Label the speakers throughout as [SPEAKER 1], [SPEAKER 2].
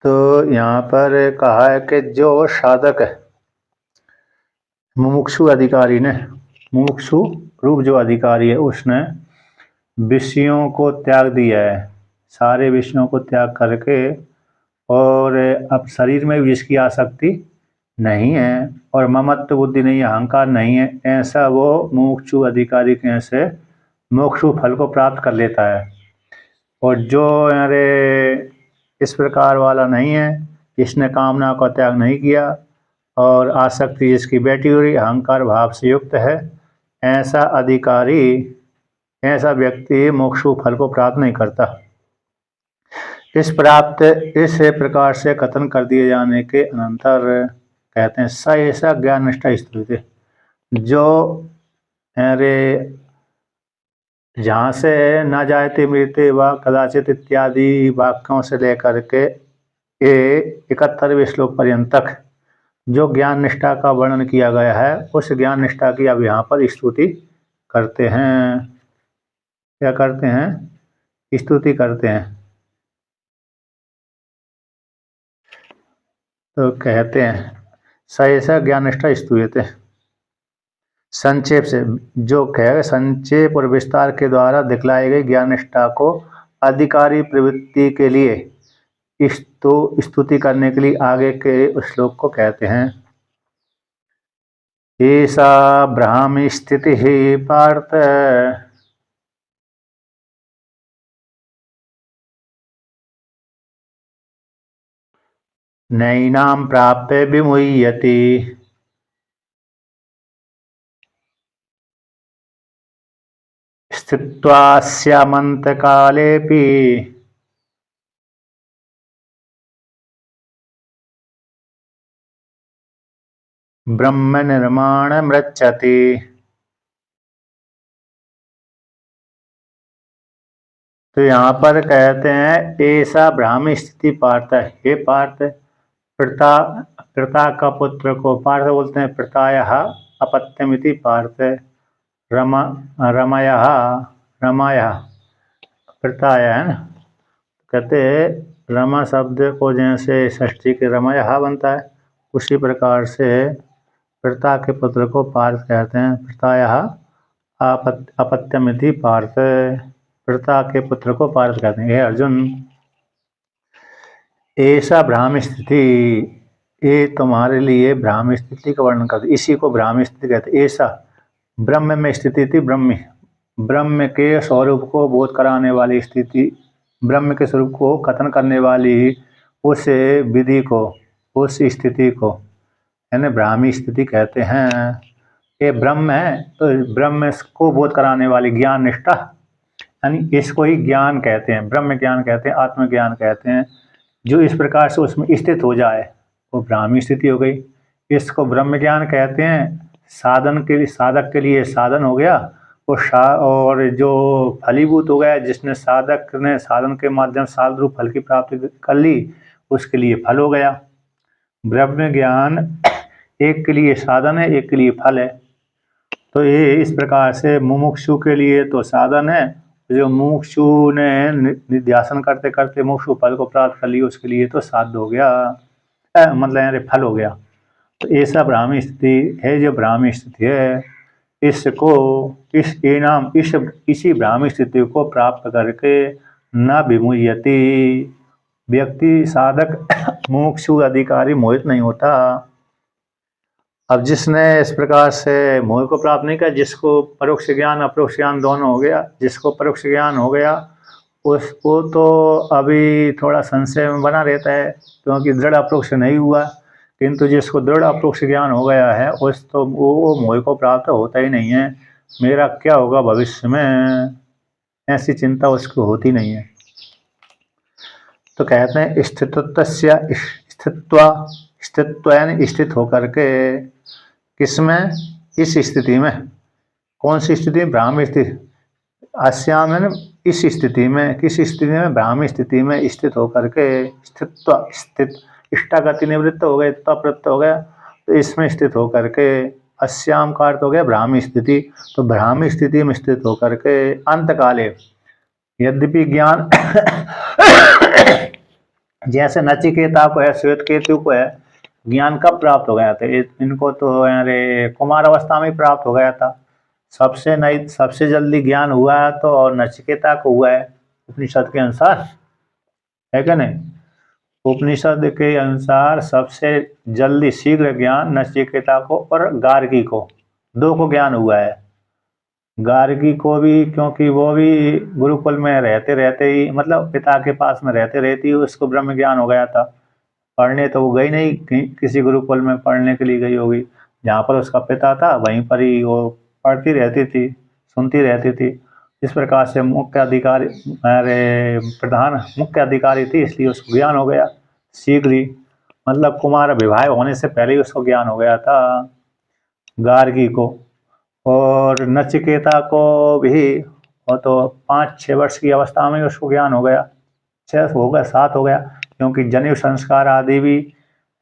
[SPEAKER 1] तो यहाँ पर कहा है कि जो साधक है, मुमुक्षु अधिकारी ने, मुमुक्षु रूप जो अधिकारी है उसने विषयों को त्याग दिया है, सारे विषयों को त्याग करके, और अब शरीर में भी इसकी आसक्ति नहीं है और ममत्व बुद्धि नहीं है, अहंकार नहीं है, ऐसा वो मुमुक्षु अधिकारी कैसे मोक्षु फल को प्राप्त कर लेता है। और जो अरे इस प्रकार वाला नहीं है, इसने कामना का त्याग नहीं किया और आसक्ति इसकी बैठी हुई, अहंकार भाव से युक्त है, ऐसा अधिकारी, ऐसा व्यक्ति मोक्षु फल को प्राप्त नहीं करता। इस प्रकार से कथन कर दिए जाने के अनंतर कहते हैं स ऐसा ज्ञान निष्ठा स्थिति, जो अरे जहाँ से न जायते मृत्य व कदाचित इत्यादि वाक्यों से लेकर के 71वें श्लोक पर्यंत तक जो ज्ञान निष्ठा का वर्णन किया गया है, उस ज्ञान निष्ठा की अब यहाँ पर स्तुति करते हैं। क्या करते हैं? स्तुति करते हैं। तो कहते हैं स ऐसा ज्ञान निष्ठा स्तुयते, संक्षेप से जो कह संक्षेप और विस्तार के द्वारा दिखलाई गई ज्ञान निष्ठा को अधिकारी प्रवृत्ति के लिए स्तुति करने के लिए आगे के श्लोक को कहते हैं। ऐसा ब्राह्मी स्थिति ही पार्थ नैनां प्राप्य विमुह्यति, स्थित्वास्यामन्तकालेऽपि ब्रह्म निर्माणमृच्छति। तो यहाँ पर कहते हैं ऐसा ब्राह्मी स्थिति पार्थ, हे पार्थ, प्रता का पुत्र को पार्थ बोलते हैं, प्रतायः अपत्यमिति पार्थ, रमायः प्रताय है ना, कहते रमा शब्द को जैसे षष्ठी के रमायः बनता है, उसी प्रकार से प्रता के पुत्र को पार्थ कहते हैं। प्रतायः अपत्यमिति पार्थ, प्रता के पुत्र को पार्थ कहते हैं। हे अर्जुन, ऐसा ब्राह्मी स्थिति, ये तुम्हारे लिए ब्राह्मी स्थिति का वर्णन करते, इसी को ब्राह्मी स्थिति कहते। ऐसा ब्रह्म में स्थिति थी, ब्रह्म के स्वरूप को बोध कराने वाली स्थिति, ब्रह्म के स्वरूप को कथन करने वाली उस विधि को, उस स्थिति को यानी ब्राह्मी स्थिति कहते हैं। ये ब्रह्म है तो ब्रह्म को बोध कराने वाली ज्ञान निष्ठा, यानी इसको ही ज्ञान कहते हैं, ब्रह्म ज्ञान कहते हैं, आत्मज्ञान कहते हैं। जो इस प्रकार से उसमें स्थित हो जाए वो ब्राह्मी स्थिति हो गई। इसको ब्रह्म ज्ञान कहते हैं। साधन के लिए, साधक के लिए साधन हो गया, और जो फलीभूत हो गया, जिसने साधक ने साधन के माध्यम साध रूप फल की प्राप्ति कर ली, उसके लिए फल हो गया। ब्रह्म ज्ञान एक के लिए साधन है, एक के लिए फल है। तो ये इस प्रकार से मुमुक्षु के लिए तो साधन है, जो मुमुक्षु ने निध्यासन करते करते मुमुक्षु फल को प्राप्त कर लिया, उसके लिए तो साध्य हो गया, मतलब फल हो गया। तो ऐसा ब्राह्मी स्थिति है, जो ब्राह्मी स्थिति है, इसको इसी ब्राह्मी स्थिति को प्राप्त करके न विमुह्यति, व्यक्ति साधक मुमुक्षु अधिकारी मोहित नहीं होता। अब जिसने इस प्रकार से मोह को प्राप्त नहीं किया, जिसको परोक्ष ज्ञान अपरोक्ष ज्ञान दोनों हो गया, जिसको परोक्ष ज्ञान हो गया उसको तो अभी थोड़ा संशय में बना रहता है, क्योंकि दृढ़ अपरोक्ष नहीं हुआ। किंतु जिसको दृढ़ अपरोक्ष ज्ञान हो गया है उस तो वो मोह को प्राप्त होता ही नहीं है। मेरा क्या होगा भविष्य में, ऐसी चिंता उसको होती नहीं है। तो कहते हैं स्थित्व यानी स्थित होकर के, किसमें? इस स्थिति में। कौन सी स्थिति? ब्राह्मी स्थिति। अस्याम है इस स्थिति में, किस स्थिति में? ब्राह्मी स्थिति में स्थित होकर के, स्थित इष्टागति निवृत्त हो गए, प्रवृत्त हो गया, तो इसमें स्थित होकर के, अस्याम का अर्थ हो गया ब्राह्मी स्थिति। तो ब्राह्मी स्थिति में स्थित होकर के अंत काले, यद्यपि ज्ञान जैसे नचिकेता को है, श्वेत केतु को है, ज्ञान कब प्राप्त हो गया था? इनको तो अरे कुमार अवस्था में ही प्राप्त हो गया था। सबसे नहीं, सबसे जल्दी ज्ञान हुआ है तो और नचिकेता को हुआ है उपनिषद के अनुसार, है क्या नहीं? उपनिषद के अनुसार सबसे जल्दी शीघ्र ज्ञान नचिकेता को और गार्गी को, दो को ज्ञान हुआ है। गार्गी को भी, क्योंकि वो भी गुरुकुल में रहते रहते ही, मतलब पिता के पास में रहते रहते ही उसको ब्रह्म ज्ञान हो गया था। पढ़ने तो वो गई नहीं, किसी गुरुकुल में पढ़ने के लिए गई होगी, जहाँ पर उसका पिता था वहीं पर ही वो पढ़ती रहती थी, सुनती रहती थी। इस प्रकार से मुख्य अधिकारी, अरे प्रधान मुख्य अधिकारी थी, इसलिए उसको ज्ञान हो गया शीघ्र ही, मतलब कुमार विवाह होने से पहले ही उसको ज्ञान हो गया था गार्गी को। और नचिकेता को भी, वो तो 5-6 वर्ष की अवस्था में उसको ज्ञान हो गया, 6 हो गया, 7 हो गया, क्योंकि जनेऊ संस्कार आदि भी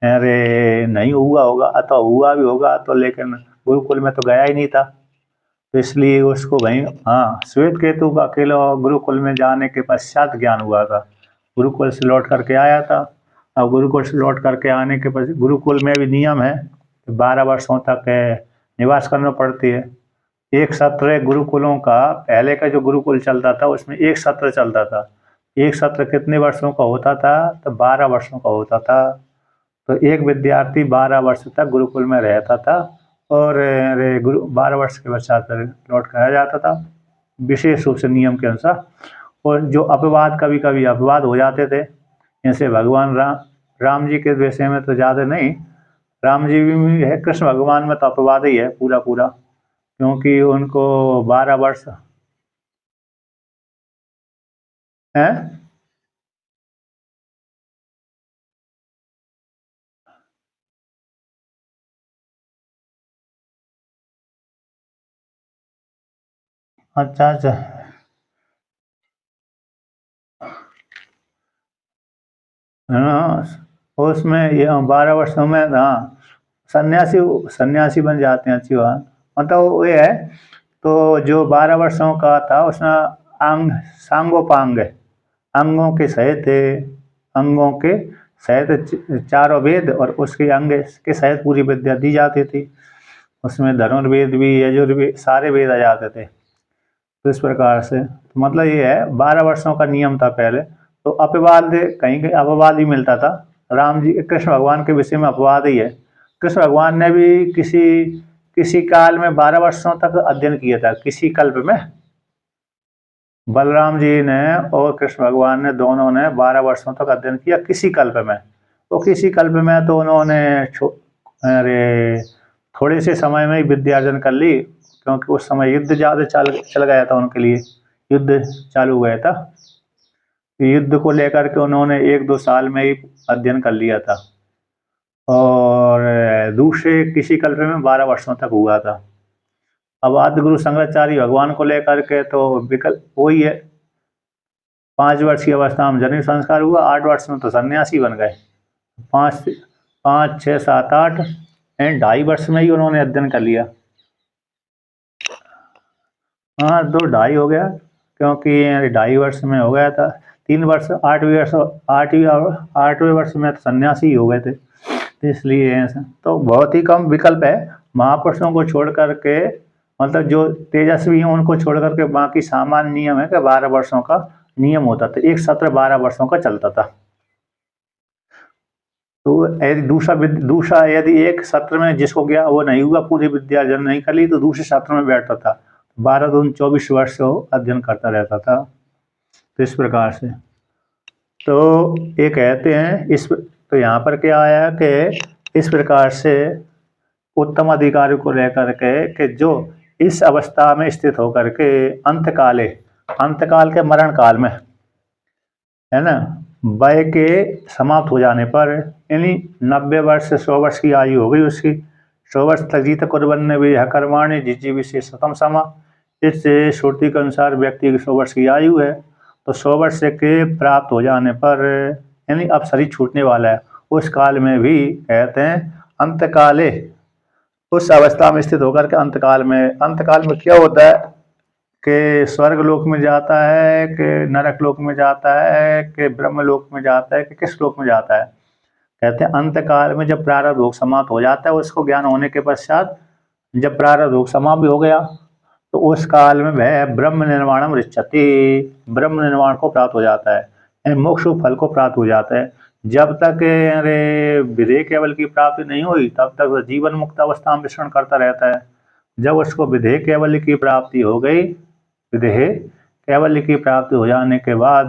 [SPEAKER 1] अरे नहीं हुआ होगा, अथवा हुआ भी होगा तो लेकिन गुरुकुल में तो गया ही नहीं था, तो इसलिए उसको वहीं, हाँ, श्वेत केतु का अकेला गुरुकुल में जाने के पश्चात ज्ञान हुआ था। गुरुकुल से लौट करके आया था। अब गुरुकुल से लौट करके आने के पश्चात, गुरुकुल में भी नियम है 12 वर्षों तक निवास करना पड़ती है। एक सत्र गुरुकुलों का, पहले का जो गुरुकुल चलता था उसमें एक सत्र चलता था। एक सत्र कितने वर्षों का होता था? तो 12 वर्षों का होता था। तो एक विद्यार्थी 12 वर्ष तक गुरुकुल में रहता था और गुरु 12 वर्ष के पश्चात लौट कर आ जाता था, विशेष रूप से नियम के अनुसार। और जो अपवाद, कभी कभी अपवाद हो जाते थे, जैसे भगवान राम जी के विषय में तो ज़्यादा नहीं, राम जी भी है, कृष्ण भगवान में तो अपवाद ही है पूरा पूरा, क्योंकि उनको 12 वर्ष है। अच्छा अच्छा। हाँ, उसमें ये 12 वर्षों में, हाँ, सन्यासी, सन्यासी बन जाते हैं, अच्छी बात। मतलब वो ये है, तो जो 12 वर्षों का था उसमें अंग, सांगोपांग है, अंगों के सहित, अंगों के सहित चारों वेद और उसके अंग के सहित पूरी विद्या दी जाती थी। उसमें धनुर्वेद भी, यजुर्वेद, सारे वेद आ जाते थे। तो इस प्रकार से, तो मतलब ये है 12 वर्षों का नियम था पहले। तो अपवाद, कहीं कहीं अपवाद ही मिलता था। राम जी, कृष्ण भगवान के विषय में अपवाद ही है। कृष्ण भगवान ने भी किसी किसी काल में 12 वर्षों तक अध्ययन किया था, किसी कल्प में। बलराम जी ने और कृष्ण भगवान ने, दोनों ने 12 वर्षों तक अध्ययन किया किसी कल्प में। तो किसी कल्प में तो उन्होंने अरे थोड़े से समय में ही विद्या अर्जन कर ली, क्योंकि उस समय युद्ध ज़्यादा चल गया था उनके लिए, युद्ध चालू हो गया था। युद्ध को लेकर के उन्होंने 1-2 साल में ही अध्ययन कर लिया था। और दूसरे किसी कल्प में 12 वर्षों तक हुआ था। अब आदि गुरु शंकराचार्य भगवान को लेकर के तो विकल्प वही है, 5 वर्ष की अवस्था में जनेऊ संस्कार हुआ, 8 वर्ष में तो सन्यासी बन गए। 5, 5, 6, 7, 8 एंड 2.5 वर्ष में ही उन्होंने अध्ययन कर लिया। हाँ, 2-2.5 हो गया, क्योंकि 2.5 वर्ष में हो गया था। 3 वर्ष, 8वीं वर्ष, 8वें वर्ष में तो सन्यासी ही हो गए थे। तो इसलिए ऐसा तो बहुत ही कम विकल्प है महापुरुषों को छोड़ करके, मतलब जो तेजस्वी हैं उनको छोड़ करके बाकी सामान्य नियम है कि 12 वर्षों का नियम होता था, एक सत्र 12 वर्षों का चलता था। तो यदि दूसरा यदि एक सत्र में जिसको गया वो नहीं हुआ, पूरी विद्या अर्जन नहीं कर ली, तो दूसरे सत्र में बैठता था, 12 दूनी 24 वर्ष वो अध्ययन करता रहता था। तो इस प्रकार से, तो ये कहते हैं इस, तो यहाँ पर क्या आया कि इस प्रकार से उत्तम अधिकारी को लेकर के कि जो इस अवस्था में स्थित होकर के अंतकाले, अंतकाल के मरण काल में, है ना, वय के समाप्त हो जाने पर, यानी 90 वर्ष से 100 वर्ष की आयु हो गई उसकी, 100 वर्ष तक जीत कुर्बन ने भी यह कर्माणी जिजी विशेषतम समा। इस श्रुति के अनुसार व्यक्ति की 100 वर्ष की आयु है, तो 100 वर्ष के प्राप्त हो जाने पर, यानी अब शरीर छूटने वाला है, उस काल में भी कहते हैं अंतकाले, उस अवस्था में स्थित होकर के अंतकाल में, अंतकाल में क्या होता है कि स्वर्ग लोक में जाता है कि नरक लोक में जाता है कि ब्रह्म लोक में जाता है कि किस लोक में जाता है। कहते हैं अंत काल में जब प्रारब्ध भोग समाप्त हो जाता है, उसको ज्ञान होने के पश्चात जब प्रारब्ध भोग समाप्त भी हो गया तो उस काल में वह ब्रह्म निर्वाणम ऋच्छति, ब्रह्म निर्वाण को प्राप्त हो जाता है, मोक्ष फल को प्राप्त हो जाता है। जब तक अरे विधेय केवल की प्राप्ति नहीं हुई तब तक वह जीवन मुक्त अवस्था में विचरण करता रहता है। जब उसको विधेय केवल की प्राप्ति हो गई, विधेय केवल की प्राप्ति हो जाने के बाद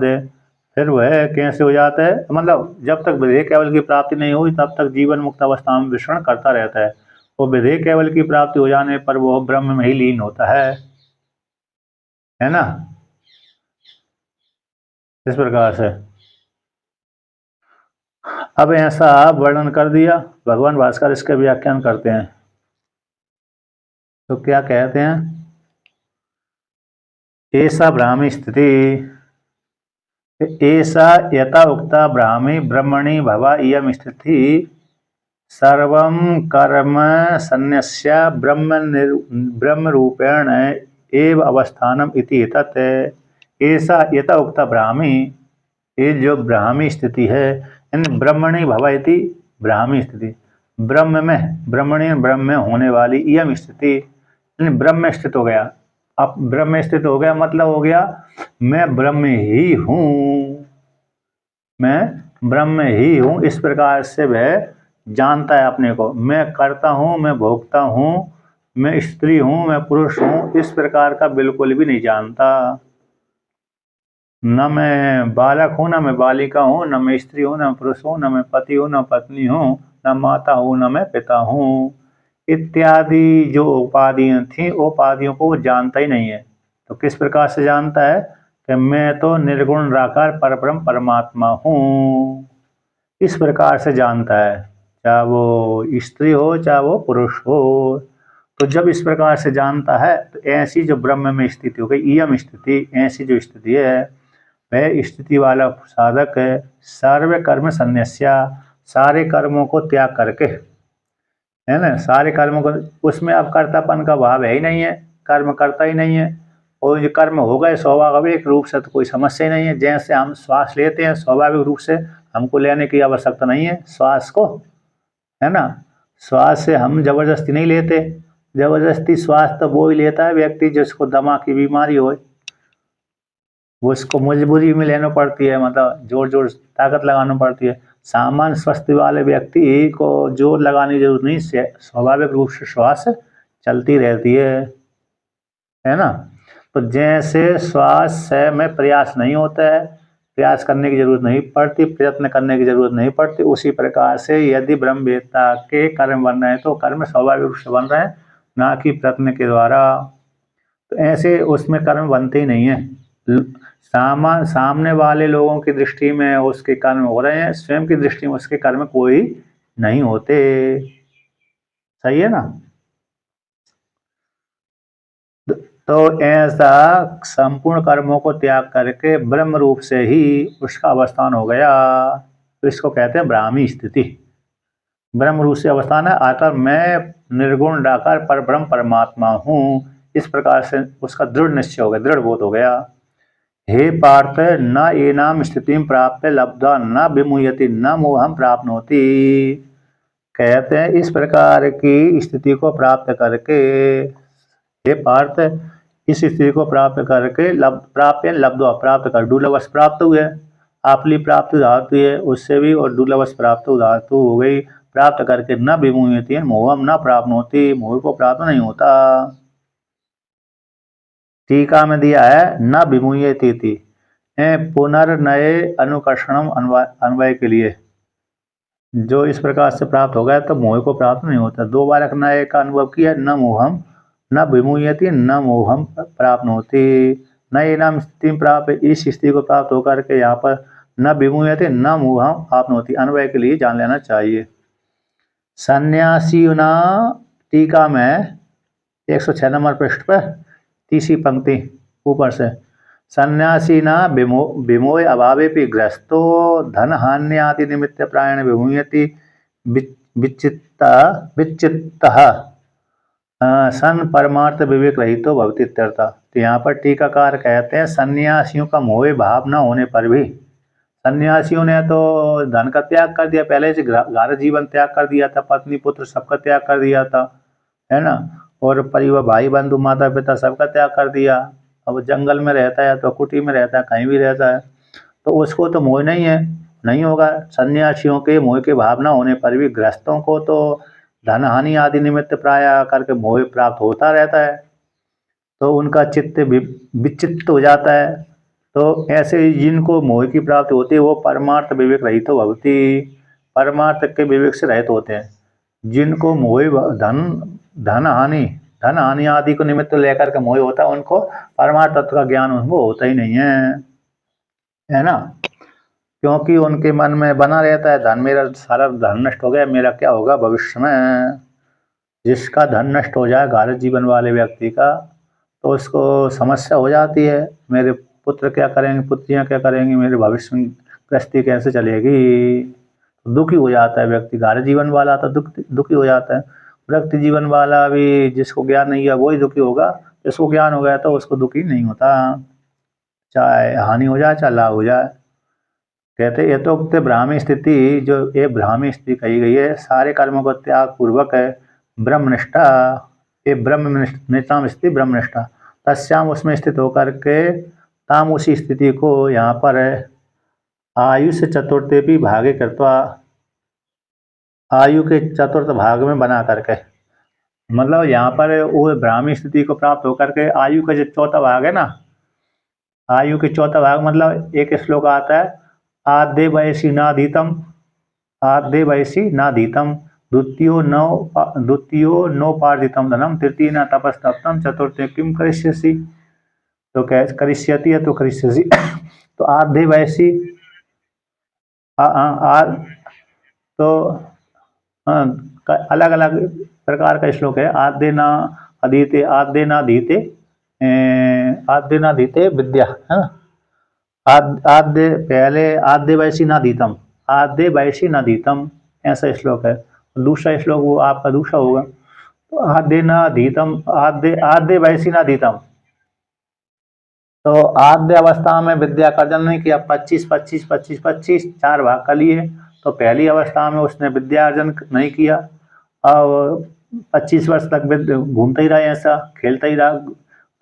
[SPEAKER 1] फिर वह कैसे हो जाता है, मतलब जब तक विधेय केवल की प्राप्ति नहीं हुई तब तक जीवन मुक्त अवस्था में विचरण करता रहता है। वो विधेय केवल की प्राप्ति हो जाने पर वो ब्रह्म में ही लीन होता है ना। इस प्रकार से अब ऐसा वर्णन कर दिया। भगवान भास्कर इसके व्याख्यान करते हैं तो क्या कहते हैं, ऐसा ब्राह्मी स्थिति, ऐसा यथा उक्ता ब्राह्मी ब्रह्मणि भवा इयम स्थिति सर्वं कर्म सन्न्यस्य ब्रह्म रूपेण एव अवस्थानम इति तत्। ऐसा यथा उक्ता ब्राह्मी, ये जो ब्राह्मी स्थिति है, इन ब्रह्मणि भव इति ब्राह्मी स्थिति, ब्रह्म में, ब्रह्मणि ब्रह्म में होने वाली यम स्थिति, ब्रह्म में स्थित हो गया। अब ब्रह्म में स्थित हो गया मतलब हो गया मैं ब्रह्म ही हूँ, मैं ब्रह्म ही हूँ। इस प्रकार से वह जानता है अपने को, मैं करता हूँ, मैं भोगता हूँ, मैं स्त्री हूँ, मैं पुरुष हूँ, इस प्रकार का बिल्कुल भी नहीं जानता। न मैं बालक हूँ, न मैं बालिका हूँ, न मैं स्त्री हूँ, न पुरुष हूँ, न मैं पति हूँ, न पत्नी हूँ, न माता हूँ, न मैं पिता हूँ, इत्यादि जो उपाधियाँ थी उपाधियों को वो जानता ही नहीं है। तो किस प्रकार से जानता है कि मैं तो निर्गुण निराकार परब्रह्म परमात्मा हूँ, इस प्रकार से जानता है, चाहे वो स्त्री हो चाहे वो पुरुष हो। तो जब इस प्रकार से जानता है तो ऐसी जो ब्रह्म में स्थिति हो गई, यम स्थिति, ऐसी जो स्थिति है वह स्थिति वाला साधक है सर्व कर्म संन्यास्या, सारे कर्मों को त्याग करके, है ना, सारे कर्मों को, उसमें अब कर्तापन का भाव है ही नहीं है, कर्म करता ही नहीं है, और जो कर्म हो गए स्वाभाविक रूप से तो कोई समस्या ही नहीं है। जैसे हम श्वास लेते हैं स्वाभाविक रूप से हमको लेने की आवश्यकता नहीं है श्वास को, है ना, श्वास से हम जबरदस्ती नहीं लेते, जबरदस्ती श्वास तो वो ही लेता है व्यक्ति जिसको दमा की बीमारी हो, वो उसको मजबूरी में लेना पड़ती है, मतलब जोर जोर ताकत लगाना पड़ती है। सामान्य स्वस्थ वाले व्यक्ति को जोर लगाने की जरूरत नहीं, स्वाभाविक रूप से श्वास चलती रहती है ना। तो जैसे श्वास में प्रयास नहीं होता है, प्रयास करने की जरूरत नहीं पड़ती, प्रयत्न करने की जरूरत नहीं पड़ती, उसी प्रकार से यदि ब्रह्मवेत्ता के कर्म बन रहे हैं तो कर्म स्वाभाविक रूप से बन रहे हैं, ना कि प्रयत्न के द्वारा। तो ऐसे उसमें कर्म बनते ही नहीं है। सामने वाले लोगों की दृष्टि में उसके कर्म हो रहे हैं, स्वयं की दृष्टि में उसके कर्म कोई नहीं होते। सही है ना। तो ऐसा संपूर्ण कर्मों को त्याग करके ब्रह्म रूप से ही उसका अवस्थान हो गया, तो इसको कहते हैं ब्राह्मी स्थिति। ब्रह्म रूप से अवस्थान है, आकर मैं निर्गुण निराकार पर ब्रह्म परमात्मा हूँ, इस प्रकार से उसका दृढ़ निश्चय हो गया, दृढ़ बोध हो गया। हे पार्थ न एनाम स्थिति प्राप्त लब्धा न विमुह्यति न मोहम प्राप्नोति। कहते हैं इस प्रकार की स्थिति को प्राप्त करके, हे पार्थ इस स्थिति को प्राप्त करके, प्राप्त लब्धवा प्राप्त कर, दुर्लभस प्राप्त हुए, आपली प्राप्त धातु है उससे भी, और दुर्लभस प्राप्त धातु हो गई, प्राप्त करके न विमुह्यति मोहम न प्राप्नोति, मोह को प्राप्त नहीं होता। टीका में दिया है न विमुह्यति, पुनर्नये अनुकर्षणम अन्वय के लिए, जो इस प्रकार से प्राप्त हो गया तो मोह को प्राप्त नहीं होता। दो बार नए का अनुभव किया, न मोहम न विमुह्यति न मोहम प्राप्त होती, न ये नाम स्थिति प्राप्त, इस स्थिति को प्राप्त होकर के यहाँ पर न विमुह्यति न मोहम प्राप्त होती, अन्वय के लिए जान लेना चाहिए। सन्यासी ना टीका में 106 नंबर पृष्ठ पर तीसरी पंक्ति ऊपर से, सन्यासी न विमोय अभावे भी ग्रस्तो धन हान्यादि निमित्त प्रायण विमुह्यति विचित्त सन परमार्थ विवेक रहित तो भवति इत्यर्थ। तो यहाँ पर टीकाकार कहते हैं सन्यासियों का मोह भाव न होने पर भी, सन्यासियों ने तो धन का त्याग कर दिया, पहले से घर जीवन त्याग कर दिया था, पत्नी पुत्र सबका त्याग कर दिया था, है ना, और परिवार भाई बंधु माता पिता सबका त्याग कर दिया। अब जंगल में रहता है तो कुटी में रहता है, कहीं भी रहता है, तो उसको तो मोह नहीं है, नहीं होगा। सन्यासियों के मोह के भाव न होने पर भी गृहस्थों को तो धन हानि आदि निमित्त प्राय करके मोह प्राप्त होता रहता है, तो उनका चित्त विचित्त हो जाता है। तो ऐसे जिनको मोह की प्राप्ति होती है वो परमार्थ विवेक रहित तो भवति, परमार्थ के विवेक से रहित होते हैं। जिनको मोह धन हानि आदि को निमित्त लेकर के मोह होता है, उनको परमार्थ तत्व का ज्ञान उनको होता ही नहीं है ना, क्योंकि उनके मन में बना रहता है धन, मेरा सारा धन नष्ट हो गया, मेरा क्या होगा भविष्य में। जिसका धन नष्ट हो जाए घारत जीवन वाले व्यक्ति का, तो उसको समस्या हो जाती है, मेरे पुत्र क्या करेंगे, पुत्रियां क्या करेंगी, मेरे भविष्य में गृहस्थी कैसे चलेगी, दुखी हो जाता है व्यक्ति। घारत जीवन वाला तो दुखी हो जाता है, व्यक्ति जीवन वाला भी जिसको ज्ञान नहीं है वही दुखी होगा, जिसको ज्ञान हो गया तो उसको दुखी नहीं होता, चाहे हानि हो जाए चाहे लाभ हो जाए। कहते ये तो ब्राह्मी स्थिति, जो ये ब्राह्मी स्थिति कही गई है, सारे कर्मों को त्याग पूर्वक है ब्रह्मनिष्ठा, ये ब्रह्मनिष्ठा स्थिति ब्रह्मनिष्ठा, तस्याम उसमें स्थित होकर के ताम उसी स्थिति को यहाँ पर आयुष चतुर्थे भी भागे करता, आयु के चतुर्थ भाग में बना करके, मतलब यहाँ पर वो ब्राह्मी स्थिति को प्राप्त होकर के आयु का जो चौथा भाग है ना, आयु के चौथा भाग मतलब एक श्लोक आता है आद्य वयसी नाधीतम, आद्य वयसी नाधीतम, द्वितीयो नोपार्जितम धनम, तृतीय न तपस्तप्तम, चतुर्थ किम करिष्यसि, तो करिष्यति है तो करिष्यसि। तो आद्य वयसी तो अलग अलग प्रकार का श्लोक है। आद्य न अधीते, आद्य न धीते, आद्य न धीते विद्या, है ना, आद्य पहले आद्य वैसी ना दीतम, आद्य वैसी ना दीतम, ऐसा श्लोक है। दूसरा श्लोक वो आपका दूसरा होगा, तो आद्य ना दीतम, आद्य वैसी ना दीतम, तो आद्य अवस्था में विद्या का अर्जन नहीं किया, 25 चार भाग कर लिए, तो पहली अवस्था में उसने विद्या अर्जन नहीं किया, और 25 वर्ष तक घूमता ही रहा, ऐसा खेलता ही रहा,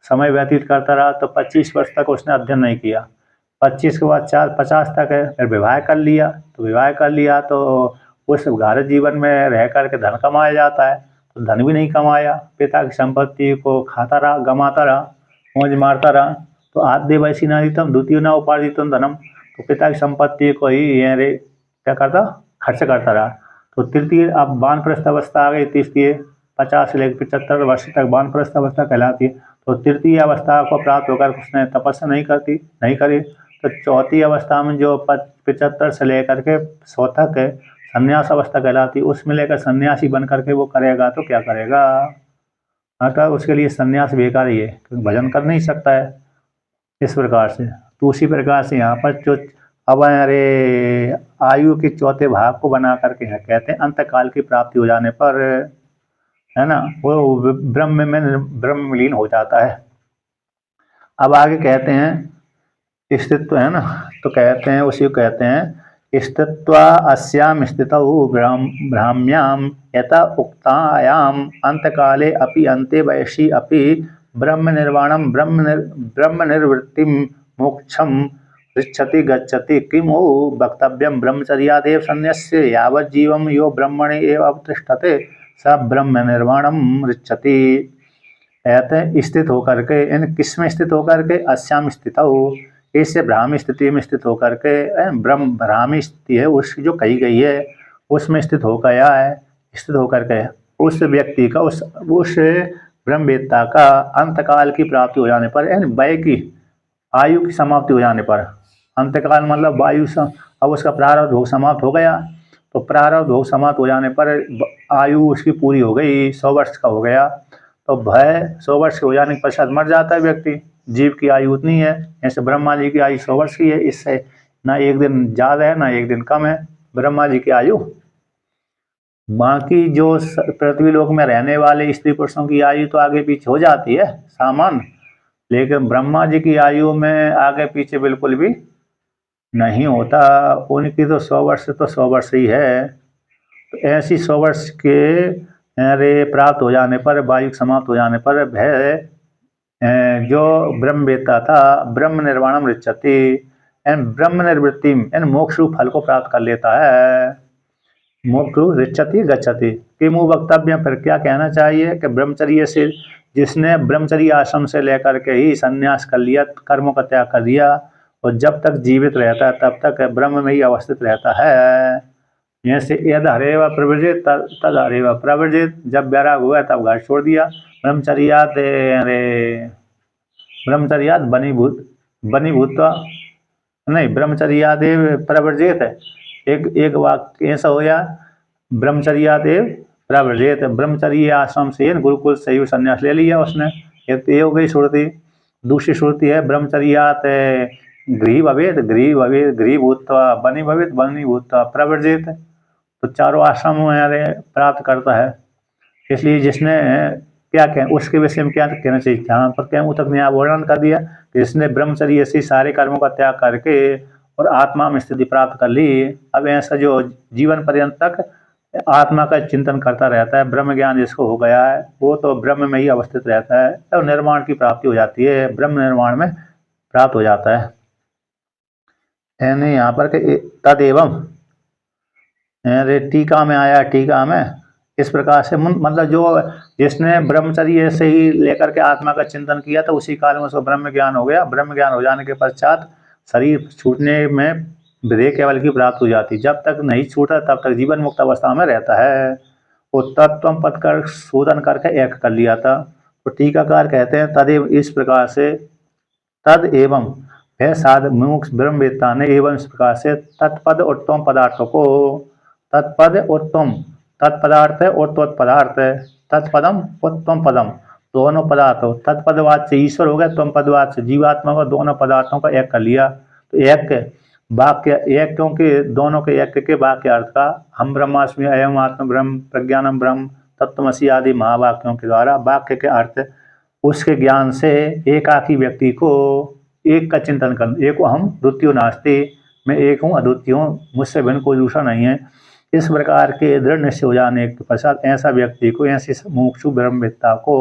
[SPEAKER 1] समय व्यतीत करता रहा, तो 25 वर्ष तक उसने अध्ययन नहीं किया। 25 के बाद 50 तक है, फिर विवाह कर लिया, तो विवाह कर लिया तो उस घारत जीवन में रह करके धन कमाया जाता है, तो धन भी नहीं कमाया, पिता की संपत्ति को खाता रहा, गमाता रहा, मौज मारता रहा, तो आद्य वैसी नादितम द्वितीय न उपार्जितम धनम, तो पिता की संपत्ति को ही ये क्या करता, खर्च करता रहा। तो तृतीय अब वानप्रस्थ अवस्था आ गई, तीसरी 50 से लेकर 75 वर्ष तक वानप्रस्थ अवस्था कहलाती है। तो तृतीय अवस्था को प्राप्त होकर उसने तपस्या नहीं करी, तो चौथी अवस्था में जो 75 से लेकर के 100 तक है संन्यास अवस्था कहलाती, उसमें लेकर सन्यासी बन करके वो करेगा तो क्या करेगा, अतः उसके लिए सन्यास बेकार ही है, क्योंकि भजन कर नहीं सकता है इस प्रकार से। तो उसी प्रकार से यहाँ पर जो अब अरे आयु के चौथे भाग को बना करके है, कहते हैं अंतकाल की प्राप्ति हो जाने पर, है ना, वो ब्रह्म में लीन हो जाता है। अब आगे कहते हैं स्थित्व, है ना, तो कहते हैं उसी को कहते हैं स्थित्वा अस्याम स्थितौ ब्राह्म्याम यथा उक्तायाम अंतकाले अपि अन्ते वैशी अपि ब्रह्म निर्वाणम ब्रह्म निर्वृत्तिम मोक्षम ऋच्छति गच्छति किमु वक्तव्यम ब्रह्मचर्यादेव सन्न्यस्य यावत् जीवम यो ब्रह्मणे एव अवतिष्ठते स ब्रह्म निर्वाणम ऋच्छति। कहते हैं स्थित होकर के, इन किस में स्थित होकर के, अस्याम स्थित हो, इससे ब्राह्मी स्थिति में स्थित होकर के, ब्रह्म ब्राह्मी स्थिति है उस जो कही गई है उसमें स्थित हो गया है, स्थित होकर के उस व्यक्ति का उस ब्रह्मवेत्ता का अंतकाल की प्राप्ति हो जाने पर, वय की आयु की समाप्ति हो जाने पर, अंतकाल मतलब वायु अब उसका प्रारब्ध भोग समाप्त हो गया, तो प्रारब्ध भोग समाप्त हो जाने पर आयु उसकी पूरी हो गई, 100 वर्ष का हो गया, तो भय 100 वर्ष के हो जाने के पश्चात मर जाता है व्यक्ति। जीव की आयु उतनी है, ऐसे ब्रह्मा जी की आयु 100 वर्ष की है, इससे ना एक दिन ज़्यादा है ना एक दिन कम है ब्रह्मा जी की आयु। बाकी जो पृथ्वी लोक में रहने वाले स्त्री पुरुषों की आयु तो आगे पीछे हो जाती है सामान्य, लेकिन ब्रह्मा जी की आयु में आगे पीछे बिल्कुल भी नहीं होता। उनकी तो 100 वर्ष तो 100 वर्ष ही है। तो ऐसी 100 वर्ष के रे प्राप्त हो जाने पर, वायु समाप्त हो जाने पर वह जो ब्रह्मवेत्ता था ब्रह्म निर्वाणम ऋच्छति, एन ब्रह्म निवृत्ति एन मोक्ष रूप फल को प्राप्त कर लेता है। मोक्ष ऋच्छति गच्छति के मुँह वक्तव्य फिर क्या कहना चाहिए कि ब्रह्मचर्य से, जिसने ब्रह्मचर्य आश्रम से लेकर के ही संन्यास कर लिया, कर्मों का त्याग कर दिया और जब तक जीवित रहता है तब तक ब्रह्म में ही अवस्थित रहता है। जैसे यद हरे व प्रव्रजित तद हरे व प्रव्रजित, जब वैराग हुआ तब घर छोड़ दिया। ब्रह्मचर्यात ब्रह्मचर्यात बनीभूत नहीं, ब्रह्मचर्यादेव प्रवर्जित है। एक वाक्य ऐसा हो गया, ब्रह्मचर्यादेव प्रवर्जित, ब्रह्मचर्य आश्रम से गुरुकुल से ही संन्यास ले लिया उसने। एक तो ये हो गई श्रुति। दूसरी श्रुति है ब्रह्मचर्यात गृह भूतवा बनी भवित बनी भूतवा प्रवर्जित, तो चारों आश्रम प्राप्त करता है। इसलिए जिसने क्या कहें उसके विषय में क्या कहना चाहिए, जहाँ पर क्या तक न्याय वर्णन कर दिया कि जिसने ब्रह्मचर्य से सारे कर्मों का त्याग करके और आत्मा में स्थिति प्राप्त कर ली, अब ऐसा जो जीवन पर्यंत तक आत्मा का चिंतन करता रहता है, ब्रह्म ज्ञान जिसको हो गया है वो तो ब्रह्म में ही अवस्थित रहता है, तो निर्वाण की प्राप्ति हो जाती है, ब्रह्म निर्वाण में प्राप्त हो जाता है। यानी यहाँ पर तदेवं टीका में आया, टीका में इस प्रकार से मतलब जो जिसने ब्रह्मचर्य से ही लेकर के आत्मा का चिंतन किया तो उसी काल में उसको ब्रह्म ज्ञान हो गया। ब्रह्म ज्ञान हो जाने के पश्चात शरीर छूटने में विधेय केवल की प्राप्त हो जाती, जब तक नहीं छूटा तब तक जीवन मुक्त अवस्था में रहता है। वो तत्व पद कर शोधन करके एक कर लिया था। तो टीकाकार कहते हैं तदेव, इस प्रकार से तद एवं है साध मोक्ष ब्रह्मवेत्ता ने एवं इस प्रकार से तत्पद उत्तम पदार्थों को, तत्पद उत्तम, तत्पदार्थ है और तत्पदार्थ है, तत्पदम उत्तम पदम, दोनों पदार्थों, तत्पदवाद से ईश्वर हो गया, तम पदवाद से जीवात्मा को, दोनों पदार्थों का एक कर लिया। तो एक वाक्य एक, क्योंकि दोनों के एक के वाक्य अर्थ का हम ब्रह्मास्मि अयम आत्म ब्रह्म प्रज्ञानम ब्रह्म तत्वमसि आदि महावाक्यों के द्वारा वाक्य के अर्थ उसके ज्ञान से एकाकी व्यक्ति को एक का चिंतन कर, एक हम द्वितीय नास्ति, मैं एक हूँ अद्वितीय हूँ, मुझसे भिन्न कोई दूसरा नहीं है, इस प्रकार के दृढ़ निश्चय हो जाने के पश्चात ऐसा व्यक्ति को, ऐसी मुमुक्षु ब्रह्मवेत्ता को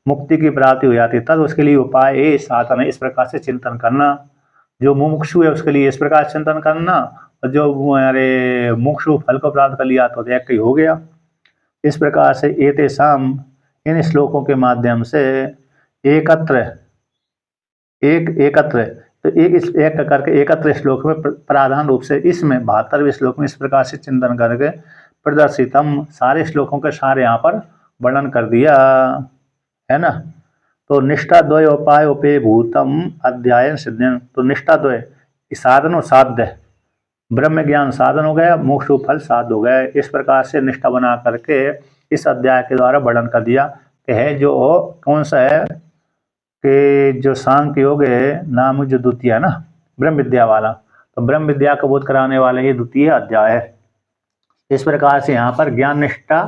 [SPEAKER 1] मुक्ति की प्राप्ति हो जाती है। तब उसके लिए उपाय साधन है इस प्रकार से चिंतन करना। जो मुमुक्षु है उसके लिए इस प्रकार चिंतन करना, और जो मुमुक्षु फल को प्राप्त कर लिया तो एक ही हो गया। इस प्रकार से एतेषाम, इन श्लोकों के माध्यम से एकत्र तो एक करके एकत्र श्लोक में प्रधान रूप से इसमें 72वें श्लोक में इस प्रकार से चिंतन करके प्रदर्शितम, सारे श्लोकों के सारे यहाँ पर वर्णन कर दिया है ना। तो निष्ठा द्वय उपाय उपे भूतम अध्याय सिद्धन, तो निष्ठा द्वय साधन और साध्य, ब्रह्म ज्ञान साधन हो गया, मोक्ष फल साध हो गए। इस प्रकार से निष्ठा बना करके इस अध्याय के द्वारा वर्णन कर दिया कि है जो कौन सा है कि जो सांख्य योग है नाम जो द्वितीय है ना ब्रह्म विद्या वाला, तो ब्रह्म विद्या का बोध कराने वाले ये द्वितीय अध्याय है। इस प्रकार से यहाँ पर ज्ञान निष्ठा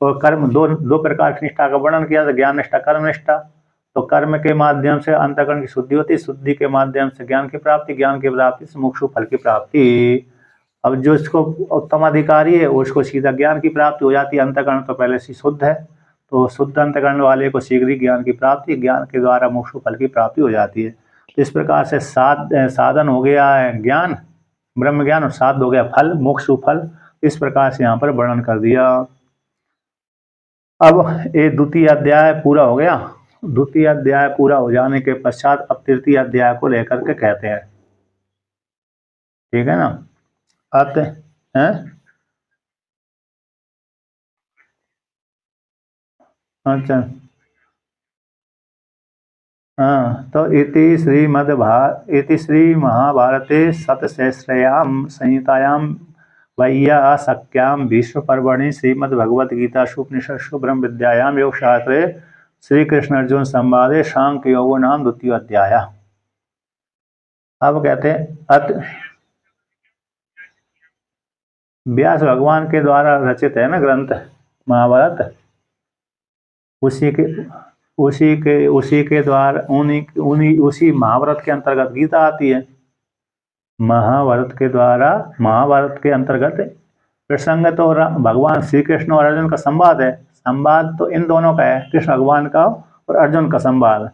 [SPEAKER 1] और कर्म दो प्रकार की निष्ठा का वर्णन किया था, ज्ञान निष्ठा कर्म निष्ठा। तो कर्म के माध्यम से अंतःकरण की शुद्धि होती है, शुद्धि के माध्यम से ज्ञान की प्राप्ति, ज्ञान की प्राप्ति से मोक्ष फल की प्राप्ति। अब जो इसको उत्तम अधिकारी है उसको सीधा ज्ञान की प्राप्ति हो जाती है, अंतःकरण तो पहले से शुद्ध है, तो शुद्ध अंतःकरण वाले को शीघ्र ही ज्ञान की प्राप्ति, ज्ञान के द्वारा मोक्ष फल की प्राप्ति हो जाती है। तो इस प्रकार से साधन हो गया है ज्ञान, ब्रह्म ज्ञान, और साध हो गया फल, मोक्ष फल। इस प्रकार से यहाँ पर वर्णन कर दिया। अब ये द्वितीय अध्याय पूरा हो गया। द्वितीय अध्याय पूरा हो जाने के पश्चात अब तृतीय अध्याय को लेकर के कहते हैं, ठीक है ना। आते हैं, अच्छा हाँ, तो इति श्री महाभारते शतसहस्रयां संहितायां वैयासक्यां भीष्म पर्वणि श्रीमद्भगवद्गीतासु उपनिषत्सु ब्रह्म विद्यायां योगशास्त्रे श्री कृष्ण अर्जुन संवादे सांख्य योगो नाम द्वितीय अध्याय। अब कहते हैं व्यास भगवान के द्वारा रचित है ना ग्रंथ महाभारत, उसी के द्वारा उन्हीं उन्हीं उसी महाभारत के अंतर्गत गीता आती है। महाभारत के अंतर्गत प्रसंग तो भगवान श्री कृष्ण और अर्जुन का संवाद है। संवाद तो इन दोनों का है, कृष्ण भगवान का और अर्जुन का संवाद।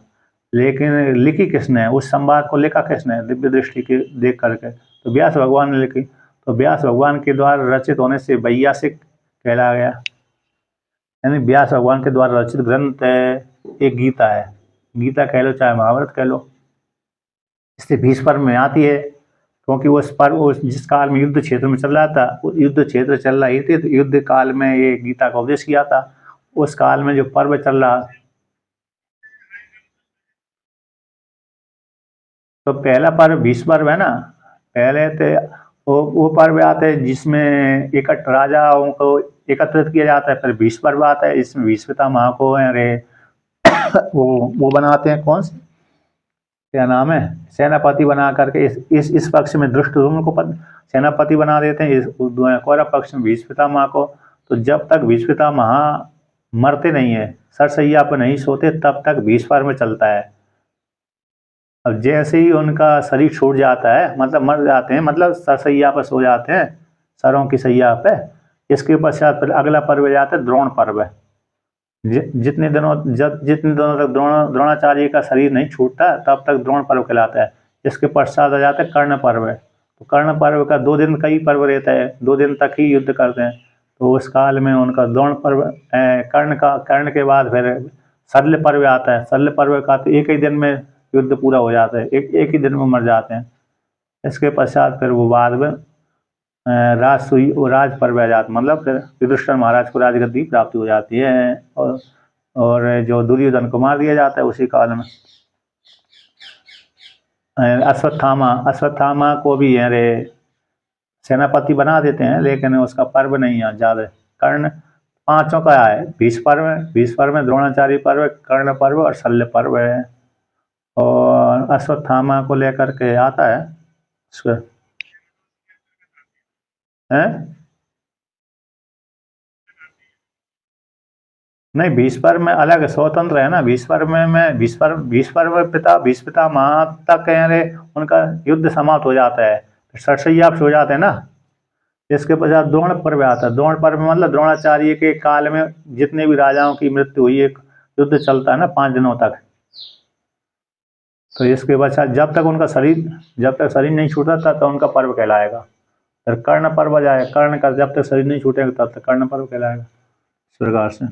[SPEAKER 1] लेकिन लिखी किसने, उस संवाद को लिखा किसने, दिव्य दृष्टि के देख करके तो व्यास भगवान ने लिखी। तो व्यास भगवान के द्वारा रचित होने से वैयासिक कहला गया। यानी व्यास भगवान के द्वारा रचित ग्रंथ है एक गीता है। गीता कह लो चाहे महाभारत कह लो। इसलिए भीष्म पर्व में आती है, क्योंकि उस पर्व जिस काल में युद्ध क्षेत्र में चल रहा था, युद्ध क्षेत्र चल रही थी, तो युद्ध काल में ये गीता का उपदेश किया था। उस काल में जो पर्व चल रहा, तो पहला पर्व भीष्म पर्व है ना। पहले तो वो पर्व आते हैं जिसमें इकट्ठ राजाओं को एकत्रित किया जाता है। फिर भीष्म पर्व आता है, इसमें भीष्म पितामह को अरे वो बनाते हैं, कौन से क्या नाम है, सेनापति बना करके इस पक्ष में धृष्टद्युम्न को सेनापति बना देते हैं, इस कौरव पक्ष में भीष्म पितामह को। तो जब तक भीष्म पितामह मरते नहीं है, सरसैया पर नहीं सोते, तब तक भीष्म पर्व में चलता है। अब जैसे ही उनका शरीर छूट जाता है, मतलब मर जाते हैं, मतलब सरसैया पर सो जाते हैं, सरों की सैया पे, इसके पश्चात फिर अगला पर्व जाता है द्रोण पर्व। जितने दिनों तक द्रोणाचार्य का शरीर नहीं छूटता, तब तक द्रोण पर्व कहलाता है। इसके पश्चात आ जाता है कर्ण पर्व। तो कर्ण पर्व का 2 दिन का ही पर्व रहता है, 2 दिन तक ही युद्ध करते हैं। तो उस काल में उनका द्रोण पर्व, कर्ण के बाद फिर शल्य पर्व आता है। शल्य पर्व का तो एक ही दिन में युद्ध पूरा हो जाता है, एक ही दिन में मर जाते हैं। इसके पश्चात फिर वो बाद में राज पर्व आ जाता, मतलब फिर युधिष्ठिर महाराज को राजगद्दी प्राप्त हो जाती है। और जो दुर्योधन को मार दिया जाता है उसी काल में। अश्वत्थामा को भी अरे सेनापति बना देते हैं, लेकिन उसका पर्व नहीं है ज़्यादा। कर्ण 5 का है, भीष्म पर्व, द्रोणाचार्य पर्व, कर्ण पर्व और शल्य पर्व है। और अश्वत्थामा को लेकर के आता है नहीं, भीष्म पर्व में अलग स्वतंत्र है ना। भीष्म पर्व में भीष्म पितामह तक कह रहे उनका युद्ध समाप्त हो जाता है, सरसैया हो जाते हैं ना। इसके पश्चात द्रोण पर्व आता है। द्रोण पर्व मतलब द्रोणाचार्य के काल में जितने भी राजाओं की मृत्यु हुई, एक युद्ध चलता है ना 5 दिनों तक। तो इसके पश्चात जब तक शरीर नहीं छूटा तब तक उनका पर्व कहलाएगा। फिर कर्ण पर्व आ जाए, कर्ण का जब तक शरीर नहीं छूटेगा तब तक कर्ण पर्व कहलाएगा इस प्रकार से।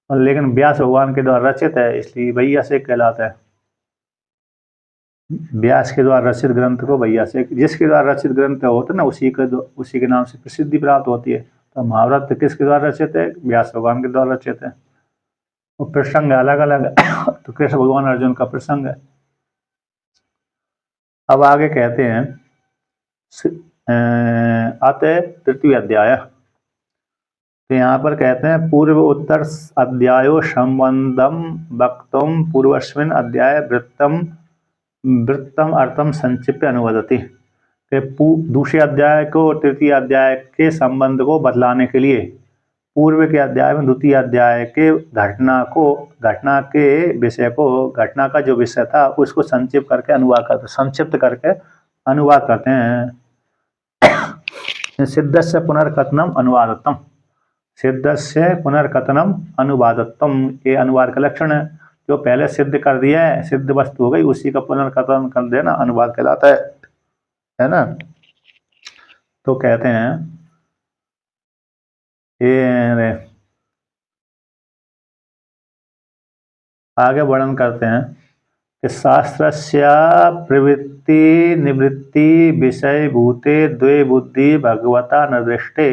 [SPEAKER 1] और लेकिन व्यास भगवान के द्वारा रचित है, इसलिए वैयासिक कहलाता है। व्यास के द्वारा रचित ग्रंथ को वैयासिक, जिसके द्वारा रचित ग्रंथ होता है ना, उसी के नाम से प्रसिद्धि प्राप्त होती है। तो महाभारत किसके द्वारा रचित है, व्यास भगवान के द्वारा रचित है। वो प्रसंग अलग अलग तो कृष्ण भगवान अर्जुन का प्रसंग है। अब आगे कहते हैं अतः तृतीय अध्याय। तो यहाँ पर कहते हैं पूर्व उत्तर अध्यायो संबंधम वक्तुम पूर्वस्मिन् अध्याय वृत्तम अर्थम संक्षिप्त अनुवदति। दूसरे अध्याय को और तृतीय अध्याय के संबंध को बतलाने के लिए पूर्व के अध्याय में द्वितीय अध्याय के घटना के विषय को, घटना का जो विषय था उसको संक्षिप्त करके अनुवाद करते हैं। सिद्धस्य पुनर्कथनम अनुवादत्तम, सिद्धस्य पुनर्कथनम अनुवादत्तम, ये अनुवाद का लक्षण है। जो पहले सिद्ध कर दिया है, सिद्ध वस्तु हो गई, उसी का पुनर्कथन कर देना अनुवाद कहलाता है ना। तो कहते हैं ये आगे वर्णन करते हैं कि शास्त्रस्य प्रवृत्ति निवृत्ति विषय भूते द्वे बुद्धि भगवता निर्दिष्टे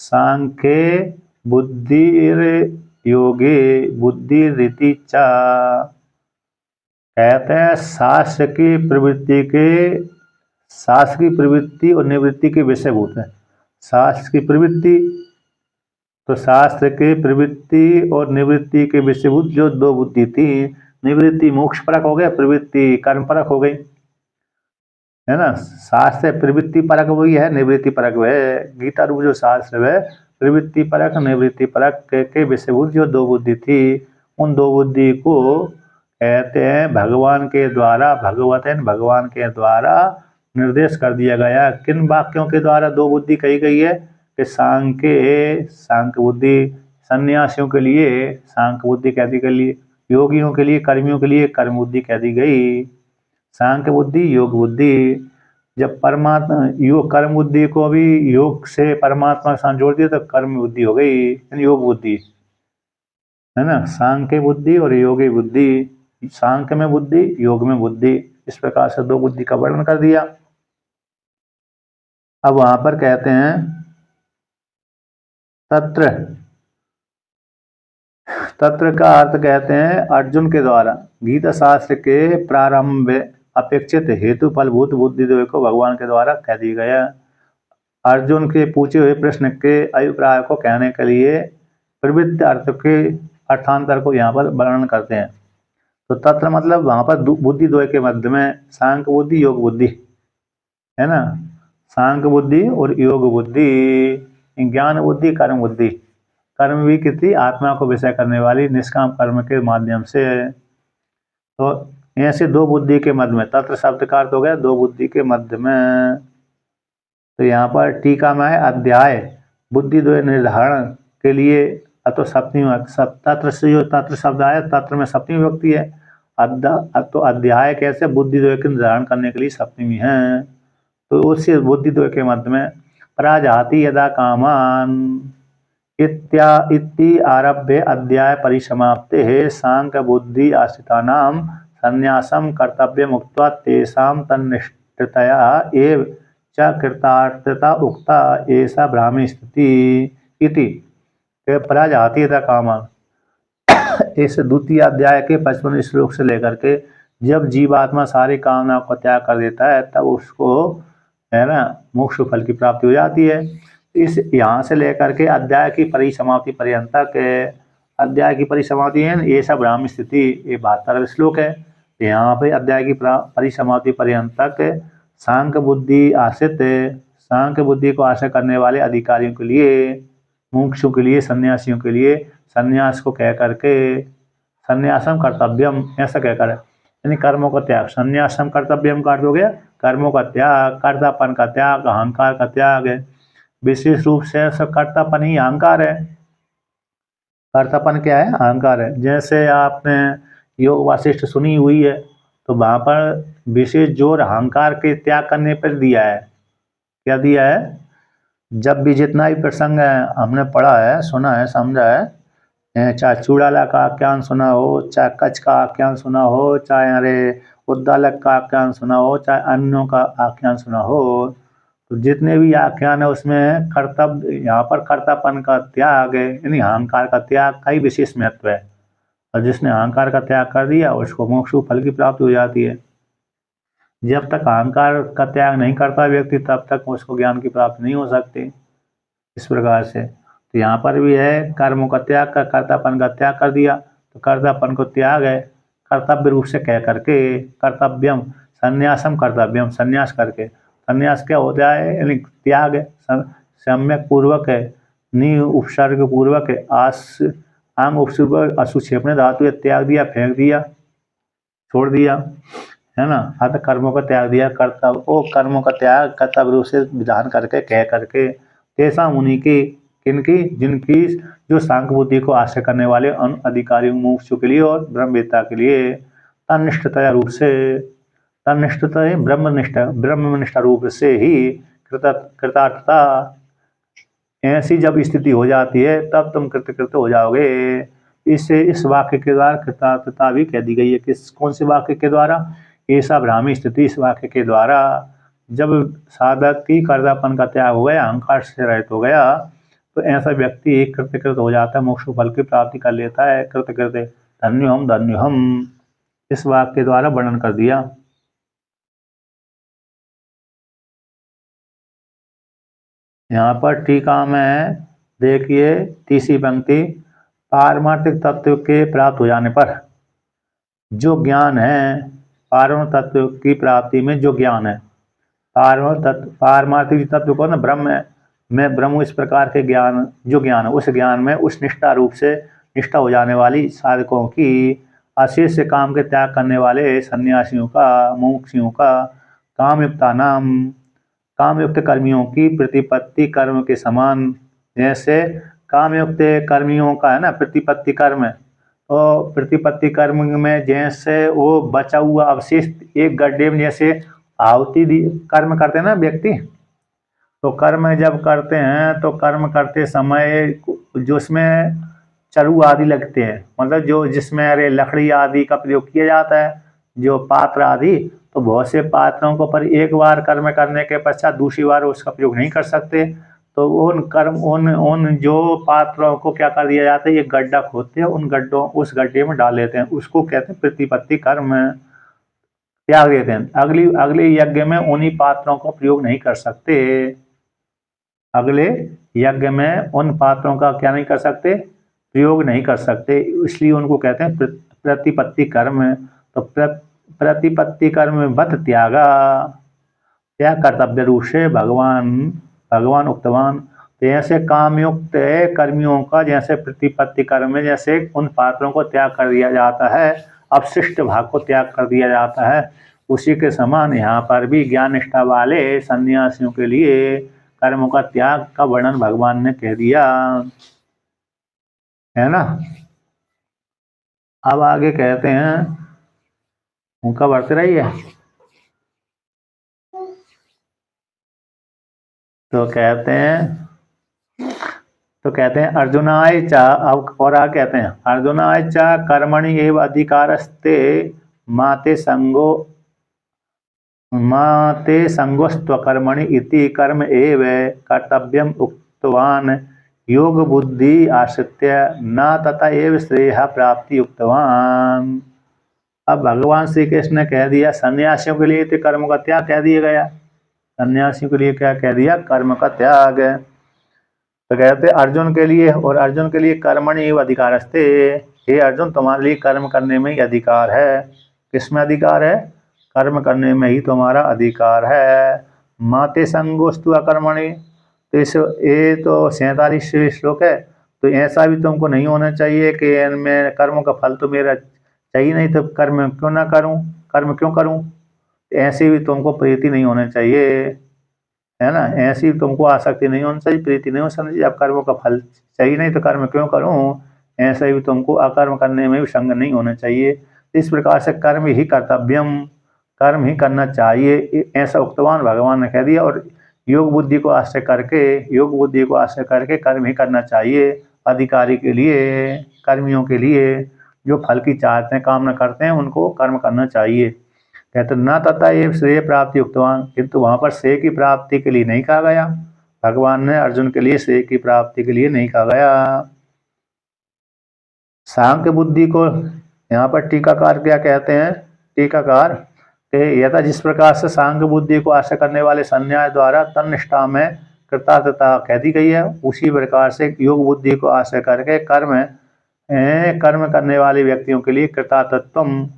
[SPEAKER 1] सांख्ये बुद्धिर योगे बुद्धि रीति च। कहते हैं शास्त्र की प्रवृत्ति और निवृत्ति के विषयभूत है। शास्त्र की प्रवृत्ति, तो शास्त्र के प्रवृत्ति और निवृत्ति के विषयभूत जो 2 बुद्धि थी, निवृत्ति मोक्ष परक हो गया, प्रवृत्ति कर्म परक हो गई। है ना। शास्त्र प्रवृत्ति परक वही है, निवृत्ति परक वह है। गीता रूप जो शास्त्र है प्रवृत्ति परक निवृत्ति परक के विषयभूत जो दो बुद्धि थी, उन दो बुद्धि को कहते हैं भगवान के द्वारा, भगवान के द्वारा निर्देश कर दिया गया। किन वाक्यों के द्वारा दो बुद्धि कही गई है कि सांख्य बुद्धि सन्यासियों के लिए सांख्य बुद्धि कह दी गई, योगियों के लिए कर्मियों के लिए कर्म बुद्धि कह दी गई। सांख्य बुद्धि योग बुद्धि, जब परमात्मा योग कर्म बुद्धि को अभी योग से परमात्मा के साथ जोड़ दिया तो कर्म बुद्धि हो गई, यानी योग बुद्धि, है ना। सांख्य बुद्धि और योगी बुद्धि, सांख्य में बुद्धि योग में बुद्धि, इस प्रकार से दो बुद्धि का वर्णन कर दिया। अब वहां पर कहते हैं तत्र, तत्र का अर्थ कहते हैं अर्जुन के द्वारा गीता शास्त्र के प्रारंभ अपेक्षित हेतु फलभूत बुद्धि द्वय को भगवान के द्वारा कह दिया गया। अर्जुन के पूछे हुए प्रश्न के अभिप्राय को कहने के लिए प्रवृत्त अर्थ के अर्थांतर को यहाँ पर वर्णन करते हैं। तो तत्र मतलब वहां पर बुद्धि द्वय के मध्य में सांख्य बुद्धि योग बुद्धि, है ना। सांख्य बुद्धि और योग बुद्धि, ज्ञान बुद्धि कर्म बुद्धि, कर्म भी कितनी आत्मा को विषय करने वाली निष्काम कर्म के माध्यम से। तो ऐसे दो बुद्धि के मध्य में, तत्र शब्द का अर्थ हो गया दो बुद्धि के मध्य में। तो यहाँ पर टीका में है अध्याय बुद्धि द्वय निर्धारण के लिए, तो सप्तमी तत्र से जो तत्र शब्द आया तत्र में सप्तमी विभक्ति है। तो अध्याय कैसे बुद्धि द्वय के निर्धारण करने के लिए सप्तमी है। तो उससे बुद्धि द्वय के मध्य में प्राजाति यदा कामान इति आरभ्य अध्याय परिसमाप्ते है सांख्य बुद्धि आश्रितानां संन्यासम कर्तव्य मुक्त्वा तेषां तन्निष्ठतया एव च कृतार्थता उक्ता ऐसा ब्राह्मी स्थिति इति प्राजाति यदा कामान। इस द्वितीय अध्याय के 55 श्लोक से लेकर के जब जीवात्मा सारी कामना को त्याग कर देता है तब उसको, है ना, मोक्ष फल की प्राप्ति हो जाती है। इस यहाँ से लेकर के अध्याय की परिसमाप्ति पर्यंत तक, अध्याय की परिसमाप्ति है ये सब ब्राह्मी स्थिति, ये 72वां श्लोक है। यहाँ पे अध्याय की परिसमाप्ति पर्यंत तक सांख्य बुद्धि आश्रित, सांख्य बुद्धि को आश्रय करने वाले अधिकारियों के लिए, मुमुक्षु के लिए, सन्यासियों के लिए सन्यास को कह करके सन्यासम कर्तव्यम ऐसा कहकर, यानी कर्मों का त्याग, सन्यासम कर्तव्यम का अर्थ हो गया कर्मों का त्याग, कर्तापन का त्याग, अहंकार का त्याग है। विशेष रूप से कर्तापन ही अहंकार है। कर्तापन क्या है? अहंकार है। जैसे आपने योग वासिष्ठ सुनी हुई है तो वहां पर विशेष जोर अहंकार के त्याग करने पर दिया है। क्या दिया है? जब भी जितना भी प्रसंग हमने पढ़ा है, सुना है, समझा है, चाहे चूड़ाला का आख्यान सुना हो, चाहे कच्छ का आख्यान सुना हो, चाहे अरे उद्दालक का आख्यान सुना हो, चाहे अन्यों का आख्यान सुना हो, तो जितने भी आख्यान है उसमें कर्तव्य, यहाँ पर कर्तापन का त्याग है, यानी अहंकार का त्याग का ही विशेष महत्व है। और जिसने अहंकार का त्याग कर दिया उसको मोक्ष फल की प्राप्ति हो जाती है। जब तक अहंकार का त्याग नहीं करता व्यक्ति तब तक उसको ज्ञान की प्राप्ति नहीं हो सकती। इस प्रकार से तो यहाँ पर भी है कर्मों का त्याग कर, कर्तापन का त्याग कर दिया, तो कर्तापन को त्याग है कर्तव्य रूप से कह करके कर्तव्यम संन्यासम कर्तव्यम, संन्यास करके। संन्यास क्या होता है? यानी त्याग है, सम्यक पूर्वक है, नी उपसर्ग पूर्वक है, आस आंग उपसर्ग असुक्षेपण धातु है, त्याग दिया, फेंक दिया, छोड़ दिया, है ना। अतः कर्मों का त्याग दिया, कर्तव्य ओ कर्मों का त्याग कर्तव्य रूप से विधान करके कह करके तेसा मुनि की, किनकी? जिनकी जो सांख्य बुद्धि को आश्रय करने वाले अधिकारियों मुमुक्षु के लिए और ब्रह्मवेत्ता के लिए तन्निष्ठता रूप से, तन्निष्ठता ब्रह्मनिष्ठा रूप से ही कृतार्थता, ऐसी जब स्थिति हो जाती है तब तुम कृतकृत हो जाओगे। इससे इस वाक्य के द्वारा कृतार्थता भी कह दी गई है। किस कौन से वाक्य के द्वारा? ऐसा ब्राह्मी स्थिति, इस वाक्य के द्वारा जब साधक की कर्तापन का त्याग हो गया, अहंकार से रहित हो गया, तो ऐसा व्यक्ति कृतकृत हो जाता है, मोक्ष फल की प्राप्ति कर लेता है। कृतकृत धन्य हम इस वाक्य के द्वारा वर्णन कर दिया। यहाँ पर टीका में देखिए तीसरी पंक्ति, पारमार्थिक तत्व के प्राप्त हो जाने पर जो ज्ञान है, पारम तत्व की प्राप्ति में जो ज्ञान है, पारमार्थिक तत्व को ना ब्रह्म में ब्रह्म इस प्रकार के ज्ञान जो ज्ञान है उस ज्ञान में उस निष्ठा रूप से निष्ठा हो जाने वाली साधकों की अशेष से काम के त्याग करने वाले सन्यासियों का मुमुक्षुओं का कामयुक्ता नाम कामयुक्त कर्मियों की प्रतिपत्ति कर्म के समान। जैसे कामयुक्त कर्मियों का है ना प्रतिपत्ति कर्म है, तो प्रतिपत्ति कर्म में जैसे वो बचा हुआ अवशिष्ट एक गड्ढे में जैसे आहुति कर्म करते हैं ना व्यक्ति, तो कर्म जब करते हैं तो कर्म करते समय जो उसमें चरु आदि लगते हैं, मतलब जो जिसमें अरे लकड़ी आदि का प्रयोग किया जाता है, जो पात्र आदि, तो बहुत से पात्रों को पर एक बार कर्म करने के पश्चात दूसरी बार उसका प्रयोग नहीं कर सकते, तो उन कर्म उन जो पात्रों को क्या कर दिया जाता है, ये गड्ढा खोदते हैं, उन गड्ढों उस गड्ढे में डाल देते हैं, उसको कहते हैं प्रतिपत्ति कर्म, त्याग देते हैं। अगले यज्ञ में उन्हीं पात्रों का प्रयोग नहीं कर सकते, अगले यज्ञ में उन पात्रों का क्या नहीं कर सकते, प्रयोग नहीं कर सकते, इसलिए उनको कहते हैं प्रतिपत्ति कर्म। तो प्रतिपत्ति कर्म बत त्यागा, त्याग कर्तव्य रूप से भगवान उक्तवान। तो ऐसे कामयुक्त कर्मियों का जैसे प्रतिपत्ति कर्म में जैसे उन पात्रों को त्याग कर दिया जाता है, अपशिष्ट भाग को त्याग कर दिया जाता है, उसी के समान यहाँ पर भी ज्ञान निष्ठा वाले सन्यासियों के लिए कर्मों का त्याग का वर्णन भगवान ने कह दिया है ना। अब आगे कहते हैं, उनका बढ़ते रहिए। तो कहते हैं अर्जुनाय चा, अब और आगे कहते हैं अर्जुनाय चा कर्मणि एव अधिकारस्ते माते संगोस्त्व कर्मणि इति कर्म एव कर्तव्यम उक्तवान योग बुद्धि आश्रित्य न तथा एव श्रेय प्राप्ति उक्तवान। अब भगवान श्री कृष्ण ने कह दिया सन्यासियों के लिए तो कर्म का त्याग कह दिया गया, सन्यासियों के लिए क्या कह दिया, कर्म का त्याग। तो कहते अर्जुन के लिए, और अर्जुन के लिए कर्मणि एव अधिकारस्ते, हे अर्जुन तुम्हारे लिए कर्म करने में ही अधिकार है। किसमें अधिकार है, कर्म करने में ही तुम्हारा अधिकार है। माते संगोस्तु अकर्मणि, तो इस ये तो 47वें श्लोक है, तो ऐसा भी तुमको नहीं होना चाहिए कि मैं कर्मों का फल तो मेरा चाहिए नहीं तो कर्म क्यों ना करूं, कर्म क्यों करूं, ऐसी भी तुमको प्रीति नहीं होनी चाहिए, है ना, ऐसी तुमको आसक्ति नहीं होनी चाहिए, प्रीति नहीं होनी चाहिए। अब कर्मों का फल चाहिए नहीं तो कर्म क्यों करूं, ऐसा भी तुमको अकर्म करने में भी संग नहीं होना चाहिए। इस प्रकार से कर्म ही कर्तव्यम, कर्म ही करना चाहिए, ऐसा उक्तवान भगवान ने कह दिया। और योग बुद्धि को आश्रय करके कर्म ही करना चाहिए अधिकारी के लिए, कर्मियों के लिए, जो फल की चाहते हैं कामना करते हैं उनको कर्म करना चाहिए। कहते न तथा ये श्रेय प्राप्ति उक्तवान, किंतु वहां पर श्रेय की प्राप्ति के लिए नहीं कहा गया, भगवान ने अर्जुन के लिए श्रेय की प्राप्ति के लिए नहीं कहा गया। सांख्य बुद्धि को यहाँ पर टीकाकार क्या कहते हैं, टीकाकार यथा जिस प्रकार से सांख्य बुद्धि को आश्रय करने वाले संन्यास द्वारा तन्निष्ठा में कृतार्थता कह दी गई है, उसी प्रकार से योग बुद्धि को आश्रय करके कर्म करने वाले व्यक्तियों के लिए कृतार्थत्व,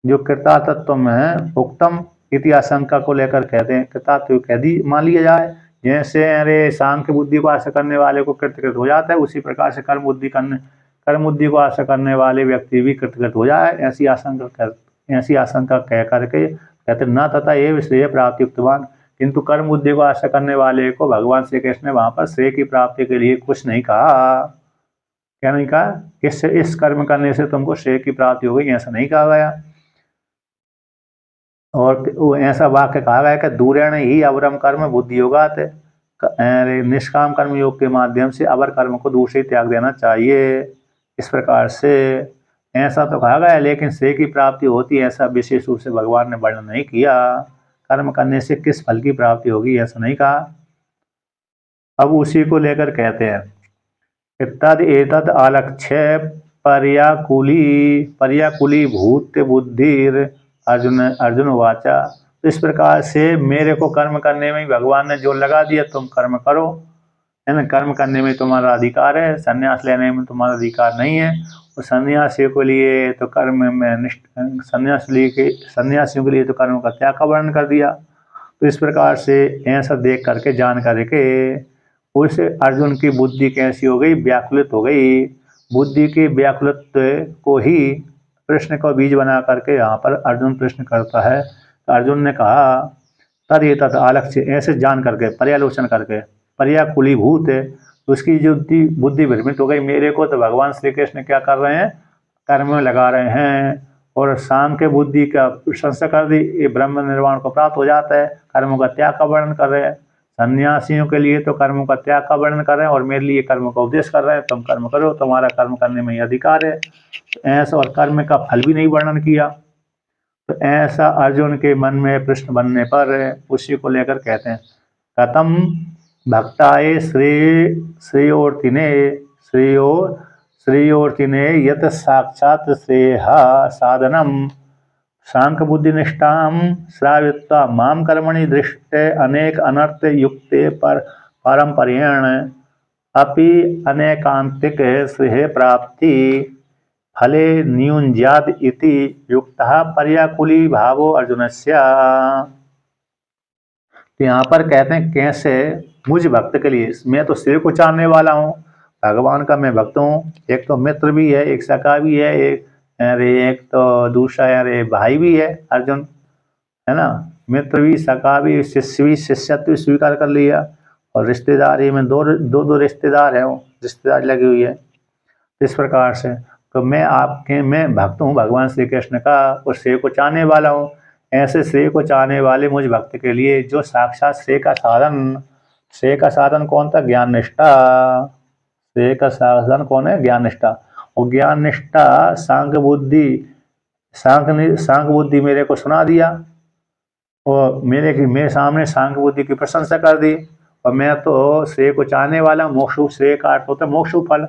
[SPEAKER 1] जो कृतार्थत्व है उक्तम इति आशंका को लेकर कहते हैं, कृतार्थ कह दी मान लिया जाए, जैसे अरे सांख्य बुद्धि को आश्रय करने वाले को कृतकृत हो जाता है, उसी प्रकार से कर्म बुद्धि को आश्रय करने वाले व्यक्ति भी कृतकृत हो जाए, ऐसी आशंका कह करके कहते न तथा ये श्रेय प्राप्ति उक्तवान, किंतु कर्म बुद्धि को आश्रय करने वाले को भगवान श्री कृष्ण ने वहां पर श्रेय की प्राप्ति के लिए कुछ नहीं कहा। क्या नहीं कहा, इस कर्म करने से तुमको श्रेय की प्राप्ति हो गई, ऐसा नहीं कहा गया। और ऐसा वाक्य कहा गया कि दूरेण ही अवरम कर्म बुद्धि योगात, निष्काम कर्म योग के माध्यम से अवर कर्म को दूर से त्याग देना चाहिए। इस प्रकार से ऐसा तो कहा गया, लेकिन श्रेय की प्राप्ति होती है ऐसा विशेष रूप से भगवान ने वर्णन नहीं किया। कर्म करने से किस फल की प्राप्ति होगी ऐसा नहीं कहा। अब उसी को लेकर कहते हैं तद एतद आलक्ष्य पर्याकुली भूत बुद्धिर अर्जुन वाचा। तो इस प्रकार से मेरे को कर्म करने में भगवान ने जोर लगा दिया, तुम कर्म करो, है ना, कर्म करने में तुम्हारा अधिकार है, संन्यास लेने में तुम्हारा अधिकार नहीं है। और सन्यासियों के लिए तो सन्यासियों के लिए तो कर्म का त्याग का वर्णन कर दिया। तो इस प्रकार से ऐसा देख करके जान करके उस अर्जुन की बुद्धि कैसी हो गई, व्याकुलित हो गई। बुद्धि की व्याकुलित को ही प्रश्न को बीज बना करके यहाँ पर अर्जुन प्रश्न करता है। अर्जुन ने कहा तद ये तद आलक्ष्य, ऐसे जान करके पर्यालोचन करके पर्याकुलीभूत है, उसकी जो बुद्धि भ्रमित हो गई। मेरे को तो भगवान श्री कृष्ण क्या कर रहे हैं, कर्म में लगा रहे हैं और सांख्य बुद्धि का प्रशंसा कर दी, ये ब्रह्म निर्वाण को प्राप्त हो जाता है। कर्मों का त्याग का वर्णन कर रहे हैं, सन्यासियों के लिए तो कर्मों का त्याग का वर्णन कर रहे हैं और मेरे लिए कर्म का उपदेश कर रहे हैं, तुम कर्म करो, तुम्हारा कर्म करने में ही अधिकार है। ऐसा और कर्म का फल भी नहीं वर्णन किया। तो ऐसा अर्जुन के मन में प्रश्न बनने पर उसी को लेकर कहते हैं कथम भक्ताय श्रेयोर्तिने श्रेयोर्तिने यत साक्षात श्रेय साधनम सांख्य बुद्धि निष्ठाम श्रावित्वा माम कर्मणि दृष्टे अनेक अनर्थ युक्ते पर पारंपर्येण अपि अनेकांतिक श्रेय प्राप्ति फले न्यूनज्याद इति युक्तः पर्याकुली भावो अर्जुनस्य। तो यहाँ पर कहते हैं कैसे मुझ भक्त के लिए, मैं तो सिर को चाहने वाला हूँ, भगवान का मैं भक्त हूँ। एक तो मित्र भी है, एक सखा भी है, एक तो दूसरा अरे भाई भी है अर्जुन, है ना। मित्र भी, सखा भी, शिष्य भी, शिष्यत्व भी स्वीकार कर लिया और रिश्तेदारी में दो रिश्तेदार हैं, रिश्तेदारी लगी हुई है। इस प्रकार से तो मैं भक्त हूँ भगवान श्री कृष्ण का और श्रेय को चाहने वाला हूँ। ऐसे श्रेय को चाहने वाले मुझ भक्त के लिए जो साक्षात श्रेय का साधन कौन था, ज्ञान निष्ठा। श्रेय का साधन कौन है, ज्ञान निष्ठा। और ज्ञान निष्ठा सांख्य बुद्धि मेरे को सुना दिया और मेरे सामने सांख्य बुद्धि की प्रशंसा कर दी। और मैं तो श्रेय को चाहने वाला, मोक्षु श्रेय का अर्थ होता है मोक्षु फल।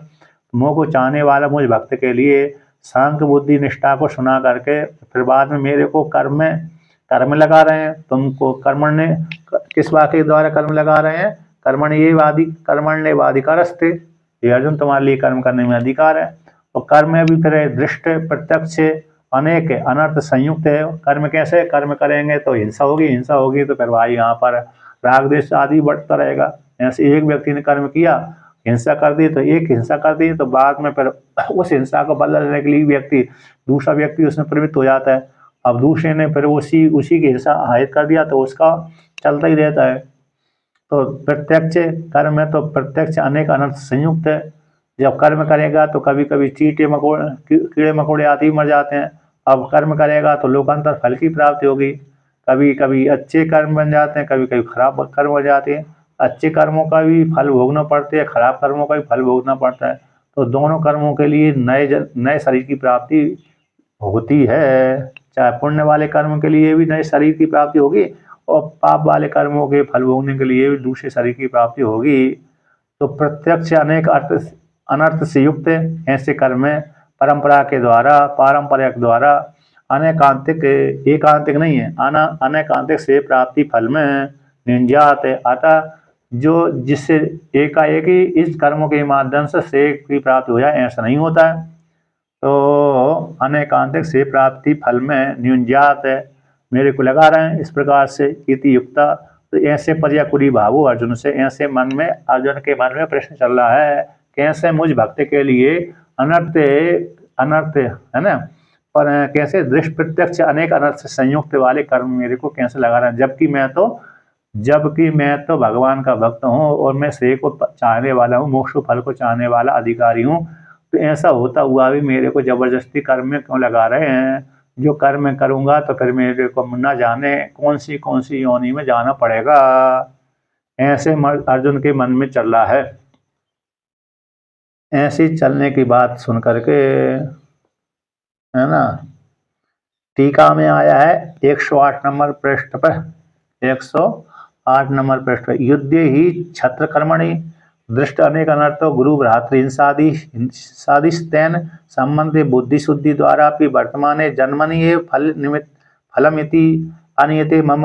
[SPEAKER 1] मोह को चाहने वाला मुझ भक्त के लिए सांख्य बुद्धि निष्ठा को सुना करके फिर बाद में मेरे को कर्म लगा रहे हैं। तुमको कर्मण्य किस वाक्य के द्वारा कर्म लगा रहे हैं, कर्मण्य वादिकारस्ते, ये अर्जुन तुम्हारे लिए कर्म करने में अधिकार है। और कर्म में भी फिर दृष्ट प्रत्यक्ष अनेक अनर्थ संयुक्त है। कर्म कैसे, कर्म करेंगे तो हिंसा होगी तो फिर भाई यहाँ पर राग द्वेष आदि बढ़ता रहेगा। ऐसे एक व्यक्ति ने कर्म किया, हिंसा कर दी, तो एक हिंसा कर दी तो बाद में फिर उस हिंसा को बदला लेने के लिए दूसरा व्यक्ति उसमें प्रवृत्त हो जाता है। अब दूसरे ने फिर उसी की हिंसा आयत कर दिया तो उसका चलता ही रहता है। तो प्रत्यक्ष कर्म है तो प्रत्यक्ष अनेक अनर्थ संयुक्त है। जब कर्म करेगा तो कभी कभी कीड़े मकोड़े आदि मर जाते हैं। अब कर्म करेगा तो लोकांतर फल की प्राप्ति होगी। कभी कभी अच्छे कर्म बन जाते हैं, कभी कभी खराब कर्म हो जाते हैं। अच्छे कर्मों का भी फल भोगना पड़ता है, खराब कर्मों का भी फल भोगना पड़ता है। तो दोनों कर्मों के लिए नए शरीर की प्राप्ति होती है। चाहे पुण्य वाले कर्म के लिए भी नए शरीर की प्राप्ति होगी और पाप वाले कर्मों के फल भोगने के लिए भी दूसरे शरीर की प्राप्ति होगी। तो प्रत्यक्ष अनेक अनर्थ से युक्त ऐसे कर्म परंपरा के द्वारा, पारंपरिक द्वारा अनेकांतिक, एकांतिक नहीं है, अनेकांतिक से प्राप्ति फल में निंजात है। अतः जिससे एकाएक ही इस कर्मों के माध्यम से श्रेय की प्राप्ति हो जाए ऐसा नहीं होता है। तो अनेकांतिक से प्राप्ति फल में न्यूनजात है, मेरे को लगा रहे हैं इस प्रकार से इति युक्ता। तो ऐसे पर्याकुली भावो अर्जुन से, ऐसे अर्जुन के मन में प्रश्न चल रहा है कैसे मुझ भक्त के लिए अनर्थ है ना, पर कैसे दृष्ट प्रत्यक्ष अनेक अनर्थ से संयुक्त वाले कर्म मेरे को कैसे लगा रहे हैं, जबकि मैं तो भगवान का भक्त हूँ और मैं श्रेय को चाहने वाला हूँ, मोक्ष फल को चाहने वाला अधिकारी हूँ। तो ऐसा होता हुआ भी मेरे को जबरदस्ती कर्म में क्यों लगा रहे हैं। जो कर्म करूँगा तो फिर मेरे को न जाने कौन सी योनि में जाना पड़ेगा। ऐसे अर्जुन के मन में चल रहा है। ऐसी चलने की बात सुन करके, है ना, टीका में आया है 108 नंबर पृष्ठ पर, 108 नंबर पृष्ठ पर, युद्ध ही छत्र कर्मणि दृष्ट अनेक अनर्थो गुरु भ्रातृहिंसादिस्तैन संबंधे बुद्धि शुद्धि द्वारा भी वर्तमाने जन्मनि फलमिति अनियते मम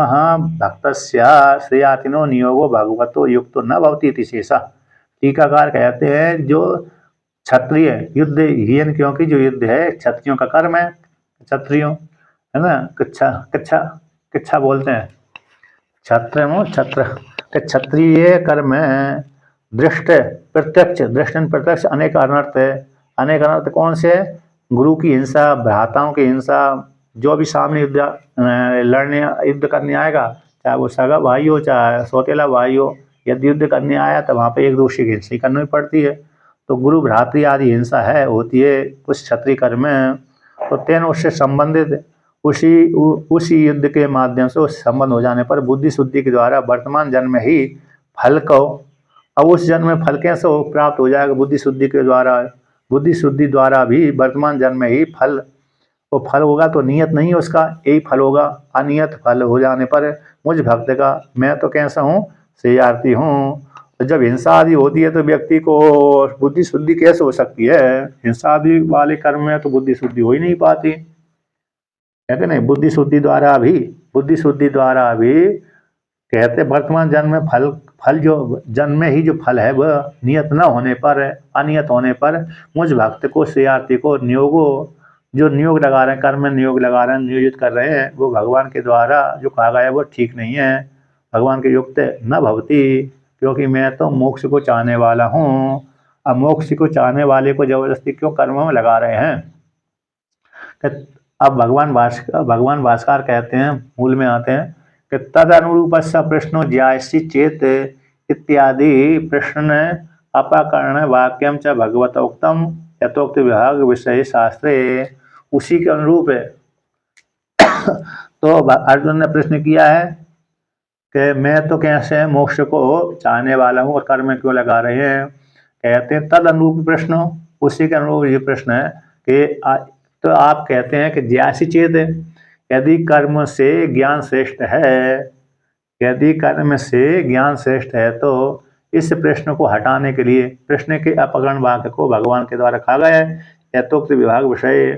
[SPEAKER 1] भक्तस्य श्रेयातिनो नियोगो भगवतो युक्तो न भवति इति शेषः। टीकाकार कहते हैं जो क्षत्रिय युद्ध हीन, क्योंकि जो युद्ध है क्षत्रियों का कर्म है, क्षत्रियों, है ना, किच्छा बोलते हैं, छत्र के क्षत्रिय कर्म दृष्ट प्रत्यक्ष, दृष्टन प्रत्यक्ष अनेक अनर्थ है। अनेक अनर्थ कौन से? गुरु की हिंसा, भ्राताओं की हिंसा, जो भी सामने लड़ने युद्ध करने आएगा, चाहे वो सगा भाई हो चाहे सौतेला भाई हो, यदि युद्ध करने आया तो वहाँ पे एक दूसरे की हिंसा करनी पड़ती है। तो गुरु भ्रातृ आदि हिंसा है होती है कुछ क्षत्रिय कर्म में। तो तेन उससे संबंधित उसी युद्ध के माध्यम से उस संबंध हो जाने पर बुद्धि शुद्धि के द्वारा वर्तमान जन्म में ही फल को, अब उस जन्म में फल कैसे प्राप्त हो जाएगा? बुद्धि शुद्धि के द्वारा। बुद्धि शुद्धि द्वारा भी वर्तमान जन्म में ही फल, वो फल होगा तो नियत नहीं है उसका, यही फल होगा। अनियत फल हो जाने पर मुझ भक्त का मैं तो कैसा हूँ? श्रेयार्थी हूँ। तो जब हिंसा आदि होती है तो व्यक्ति को बुद्धि शुद्धि कैसे हो सकती है? हिंसा आदि वाले कर्म में तो बुद्धि शुद्धि हो ही नहीं पाती है कि नहीं? बुद्धि शुद्धि द्वारा भी कहते वर्तमान जन्म में फल जो जन्म में ही जो फल है वह नियत न होने पर, अनियत होने पर मुझ भक्त को, श्रेयार्थी को जो नियोग लगा रहे हैं, कर्म में नियोग लगा रहे हैं, नियोजित कर रहे हैं, वो भगवान के द्वारा जो कहा गया है वो ठीक नहीं है। भगवान के युक्त न भवती, क्योंकि मैं तो मोक्ष को चाहने वाला हूँ। अब मोक्ष को चाहने वाले को जबरदस्ती क्यों कर्म में लगा रहे हैं? अब भगवान भास्कर कहते हैं, मूल में आते हैं कि तद अनुरूप प्रश्नो ज्यायसी चेत इत्यादि प्रश्न अपाकरण वाक्यम च भगवतोक्तम यथोक्त विभाग विषय शास्त्रे, उसी के अनुरूप है। तो अर्जुन ने प्रश्न किया है कि मैं तो कैसे मोक्ष को चाहने वाला हूँ और कर्म क्यों लगा रहे हैं? कहते हैं तद अनुरूप प्रश्न, उसी के अनुरूप ये प्रश्न है कि तो आप कहते हैं कि ज्यासी चेत, यदि कर्म से ज्ञान श्रेष्ठ है, यदि कर्म से ज्ञान श्रेष्ठ है तो इस प्रश्न को हटाने के लिए प्रश्न के अपकरण वाक्य को भगवान के द्वारा कहा गया है यथोक्त विभाग विषय।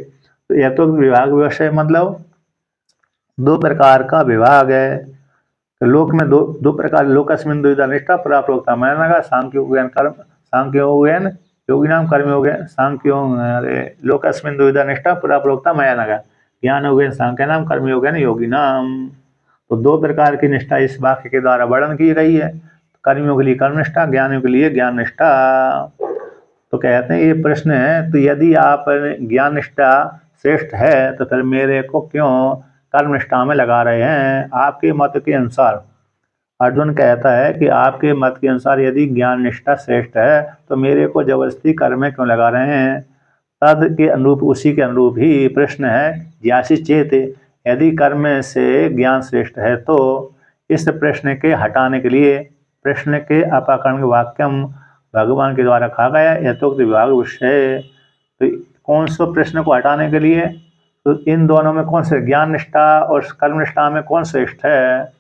[SPEAKER 1] तो यथोक्त विभाग विषय मतलब दो प्रकार का विभाग है। तो लोक में दो प्रकार, लोकस्मिन् द्विधा निष्ठा पराप्रोक्ता मैंने सांख्योगेन कर्म, सांख्योगेन योगिनाम कर्मयोगेन सांख्यो लोकस्मिन् द्विधा निष्ठा पराप्रोक्ता मैंने ज्ञान योगेन सांख्यानाम कर्मयोगेन योगिनाम। तो दो प्रकार की निष्ठा इस वाक्य के द्वारा वर्णन की गई है, कर्मियों के लिए कर्मनिष्ठा, ज्ञानियों के लिए ज्ञान निष्ठा। तो कहते हैं ये प्रश्न है, तो यदि आप ज्ञान निष्ठा श्रेष्ठ है तो फिर मेरे को क्यों कर्मनिष्ठा में लगा रहे हैं? आपके मत के अनुसार अर्जुन कहता है कि आपके मत के अनुसार यदि ज्ञान निष्ठा श्रेष्ठ है तो मेरे को जबरदस्ती कर्म में क्यों लगा रहे हैं? तद के अनुरूप, उसी के अनुरूप ही प्रश्न है ज्यासी चेत, यदि कर्म से ज्ञान श्रेष्ठ है तो इस प्रश्न के हटाने के लिए प्रश्न के अपाकरण वाक्यम भगवान के द्वारा कहा गया यथोक्त विभाग विषय। तो कौन सा प्रश्न को हटाने के लिए? तो इन दोनों में कौन से, ज्ञान निष्ठा और कर्मनिष्ठा में कौन श्रेष्ठ है?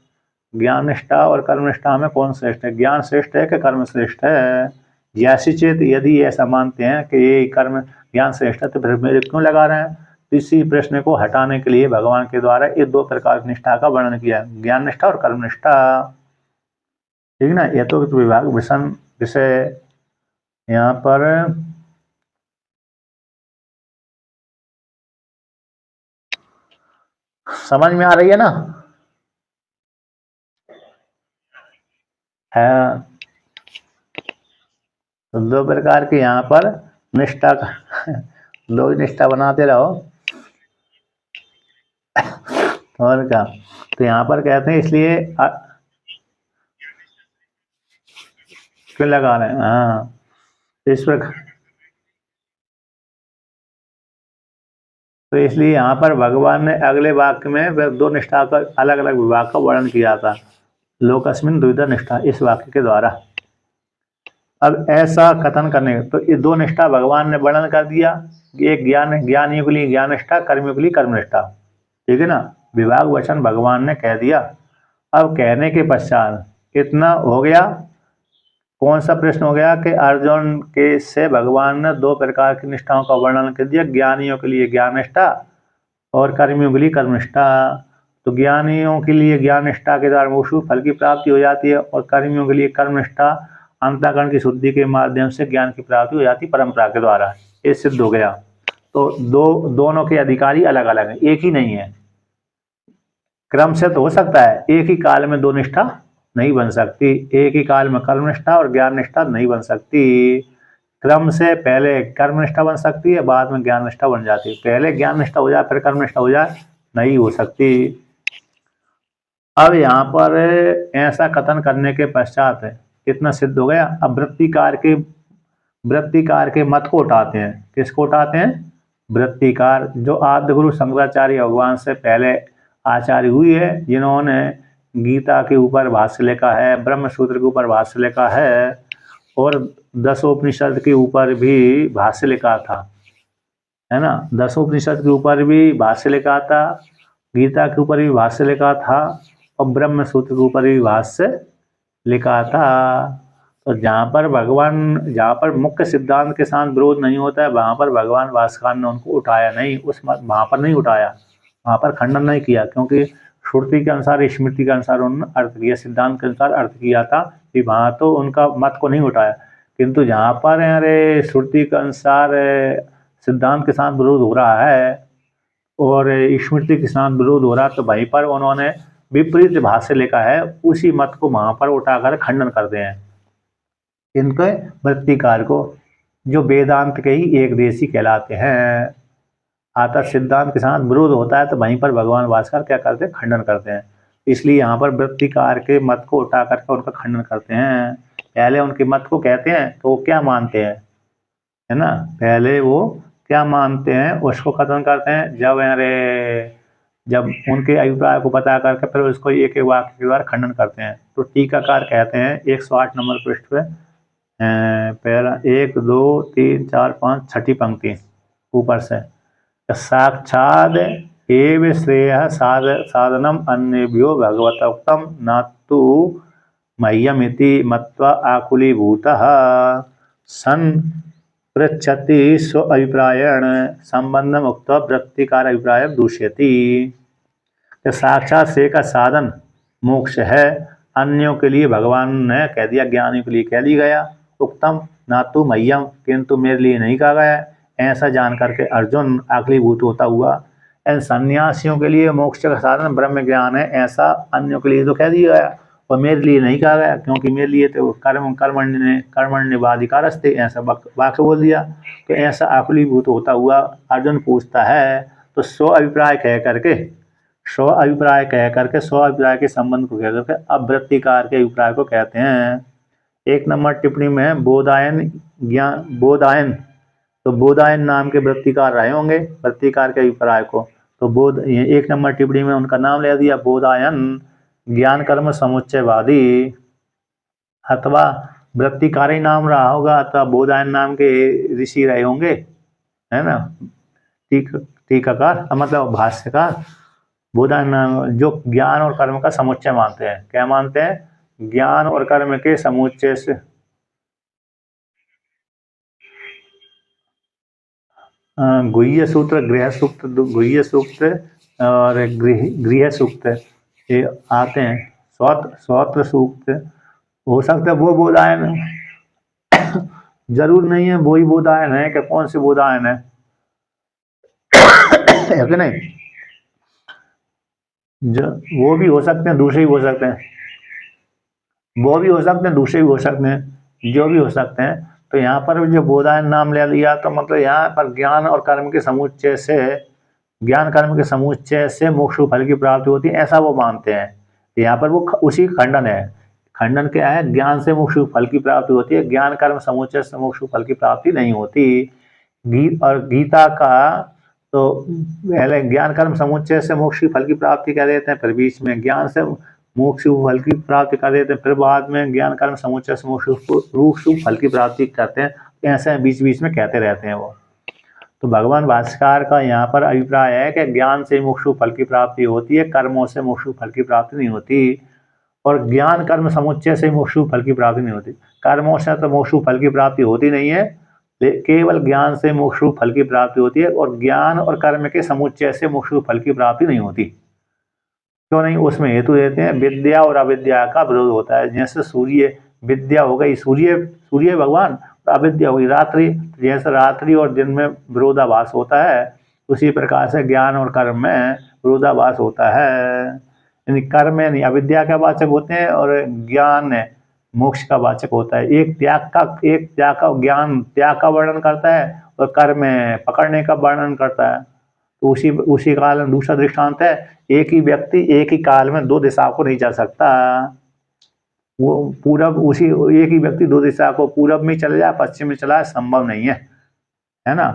[SPEAKER 1] ज्ञान निष्ठा और कर्मनिष्ठा में कौन श्रेष्ठ है? ज्ञान श्रेष्ठ है कि कर्म श्रेष्ठ है? ज्यासी चेत, यदि ऐसा मानते हैं कि ये कर्म ज्ञान श्रेष्ठ है तो फिर मेरे क्यों लगा रहे हैं? इसी प्रश्न को हटाने के लिए भगवान के द्वारा ये दो प्रकार की निष्ठा का वर्णन किया, ज्ञान निष्ठा और कर्म निष्ठा। ठीक ना? ये तो विभाग विषय यहाँ पर समझ में आ रही है ना? है तो दो प्रकार की यहाँ पर निष्ठा लोग निष्ठा बनाते रहो और क्या। तो यहाँ पर कहते हैं इसलिए क्यों लगा रहे हैं? हाँ, इस प्रकार तो इसलिए यहाँ पर भगवान ने अगले वाक्य में दो निष्ठा का अलग अलग विभाग का वर्णन किया था, लोकस्मिन् द्विधा निष्ठा, इस वाक्य के द्वारा। अब ऐसा कथन करने तो ये दो निष्ठा भगवान ने वर्णन कर दिया कि एक ज्ञानियों के लिए ज्ञान निष्ठा, कर्मियों के लिए कर्म निष्ठा। ठीक है ना? विभाग वचन भगवान ने कह दिया। अब कहने के पश्चात इतना हो गया। कौन सा प्रश्न हो गया कि अर्जुन के से भगवान ने दो प्रकार की निष्ठाओं का वर्णन कर दिया, ज्ञानियों के लिए ज्ञान निष्ठा और कर्मियों के लिए कर्मनिष्ठा। तो ज्ञानियों के लिए ज्ञान निष्ठा के द्वारा मोक्ष फल की प्राप्ति हो जाती है और कर्मियों के लिए कर्मनिष्ठा अंतःकरण की शुद्धि के माध्यम से ज्ञान की प्राप्ति हो जाती परंपरा के द्वारा। ये सिद्ध हो गया। तो दोनों के अधिकारी अलग अलग हैं, एक ही नहीं है। क्रम से तो हो सकता है, एक ही काल में दो निष्ठा नहीं बन सकती। एक ही काल में कर्म निष्ठा और ज्ञान निष्ठा नहीं बन सकती। क्रम से पहले कर्म निष्ठा बन सकती है, बाद में ज्ञान निष्ठा बन जाती है। पहले ज्ञान निष्ठा हो जाए फिर कर्म निष्ठा हो जाए, नहीं हो सकती। अब यहाँ पर ऐसा कथन करने के पश्चात कितना सिद्ध हो गया। अब वृत्तिकार के मत को उठाते हैं। किसको उठाते हैं? वृत्तिकार, जो आद्य गुरु शंकराचार्य भगवान से पहले आचार्य हुई है, जिन्होंने गीता के ऊपर भाष्य लिखा है, ब्रह्म सूत्र के ऊपर भाष्य लिखा है और दसोपनिषद के ऊपर भी भाष्य लिखा था, है ना। दसोपनिषद के ऊपर भी भाष्य लिखा था, गीता के ऊपर भी भाष्य लिखा था और ब्रह्म सूत्र के ऊपर भी भाष्य लिखा था। तो जहाँ पर मुख्य सिद्धांत के साथ विरोध नहीं होता है, वहाँ पर भगवान भास्कर ने उनको उठाया नहीं, वहाँ पर नहीं उठाया, वहाँ पर खंडन नहीं किया, क्योंकि श्रुति के अनुसार, स्मृति के अनुसार उन्होंने अर्थ किया, सिद्धांत के अनुसार अर्थ किया था कि वहाँ तो उनका मत को नहीं उठाया। किंतु जहाँ पर अरे श्रुति के अनुसार सिद्धांत के साथ विरोध हो रहा है और स्मृति के साथ विरोध हो रहा है, तो वहीं पर उन्होंने विपरीत भाष्य लिखा है, उसी मत को वहाँ पर उठाकर खंडन करते हैं। इनके वृत्तिकार को, जो वेदांत के ही एक देशी कहलाते हैं। आता सिद्धांत के साथ विरोध होता है तो वहीं पर भगवान भास्कर क्या करते हैं? खंडन करते हैं। इसलिए यहाँ पर वृत्तिकार के मत को उठा करके उनका खंडन करते हैं। पहले उनके मत को कहते हैं तो वो क्या मानते हैं, है ना, पहले वो क्या मानते हैं उसको खत्म करते हैं। जब उनके अभिप्राय को बता करके फिर उसको एक एक वाक्य के द्वारा खंडन करते हैं। तो टीकाकार कहते हैं 108 नंबर पृष्ठ पे, पहला 1 2 3 4 5 छठी पंक्ति ऊपर से, साक्षाद एव श्रेय साधनम अन्येभ्यो भगवतोक्तम न तो मह्यमिति मत्वा आकुलीभूतः सन पृच्छति स्व अभिप्रायण संबंधम उक्त वृत्तिकार अभिप्राय दूषयति। साक्षात श्रेय का साधन मोक्ष है, अन्यों के लिए भगवान ने कह दिया, ज्ञानियों के लिए कह दिया गया। उक्तम ना तो मह्यम, किंतु मेरे लिए नहीं कहा गया। ऐसा जान करके अर्जुन आकलीभूत होता हुआ, सन्यासियों के लिए मोक्ष का साधन ब्रह्म ज्ञान है, ऐसा अन्यों के लिए तो कह दिया गया और मेरे लिए नहीं कहा गया, क्योंकि मेरे लिए तो कर्मण्यवाधिकारस्ते, ऐसा वाक्य बोल दिया। तो ऐसा आकुलीभूत होता हुआ अर्जुन पूछता है। तो स्व अभिप्राय के संबंध को कह करके अब वृत्तिकार के अभिप्राय को कहते हैं। 1 नंबर टिप्पणी में बोधायन, तो बोधायन नाम के वृत्तिकार रहे होंगे वृत्तिकार के अभिप्राय को। तो 1 नंबर टिप्पणी में उनका नाम ले दिया बोधायन, ज्ञान कर्म समुच्चयवादी, अथवा वृत्तिकार ही नाम रहा होगा अथवा बोधायन नाम के ऋषि रहे होंगे, है ना, टीकाकार मतलब भाष्यकार। बोधायन नाम जो ज्ञान और कर्म का समुच्चय मानते हैं। क्या मानते हैं? ज्ञान और कर्म के समुच्चय से, गुह्य सूत्र, गृह सूक्त, गुह्य सूक्त और गृह सूक्त ये आते हैं। स्वत्र सूक्त हो सकता है वो बोधायन, जरूर नहीं है वो ही बोधायन है कि कौन से बोधायन है कि नहीं, वो भी हो सकते हैं, दूसरे भी हो सकते हैं, वो भी हो सकते हैं, दूसरे भी हो सकते हैं, जो भी हो सकते हैं। तो यहाँ पर जो बोधायन नाम ले लिया तो मतलब यहाँ पर ज्ञान और कर्म के समुच्चय से, ज्ञान कर्म के समुच्चय से मोक्ष फल की प्राप्ति होती है, ऐसा वो मानते हैं। यहाँ पर वो उसी खंडन है। खंडन क्या है? ज्ञान से मोक्ष फल की प्राप्ति होती है, ज्ञान कर्म समुच्चय से मोक्ष फल की प्राप्ति नहीं होती। और गीता का तो पहले ज्ञान कर्म समुच्चय से मोक्ष फल की प्राप्ति कर देते हैं, फिर बीच में ज्ञान से मोक्ष फल की प्राप्ति कर देते हैं, फिर बाद में ज्ञान कर्म समुच्चय से मोक्ष फल की प्राप्ति करते हैं। ऐसे बीच बीच में कहते रहते हैं वो। तो भगवान भाष्यकार का यहाँ पर अभिप्राय है कि ज्ञान से मोक्ष फल की प्राप्ति होती है, कर्मों से मोक्ष फल की प्राप्ति नहीं होती, और ज्ञान कर्म समुच्चय से मोक्ष फल की प्राप्ति नहीं होती। कर्मों से तो मोक्ष फल की प्राप्ति होती नहीं है, केवल ज्ञान से मोक्ष फल की प्राप्ति होती है, और ज्ञान और कर्म के समुच्चय से मोक्ष फल की प्राप्ति नहीं होती। क्यों नहीं? उसमें हेतु देते हैं, विद्या और अविद्या का विरोध होता है। जैसे सूर्य, विद्या हो गई सूर्य भगवान, अविद्या हुई रात्रि। जैसे रात्रि और दिन में विरोधाभास होता है, उसी प्रकार से ज्ञान और कर्म में विरोधाभास होता है। यानी कर्म यानी अविद्या का वाचक होते हैं और ज्ञान मोक्ष का वाचक होता है। एक त्याग का ज्ञान त्याग का वर्णन करता है और कर्म पकड़ने का वर्णन करता है। तो उसी काल में दूसरा दृष्टांत है, एक ही व्यक्ति एक ही काल में दो दिशाओं को नहीं जा सकता। वो पूरब उसी एक ही व्यक्ति दो दिशा को पूरब में चले जाए पश्चिम में चला जाए संभव नहीं है ना।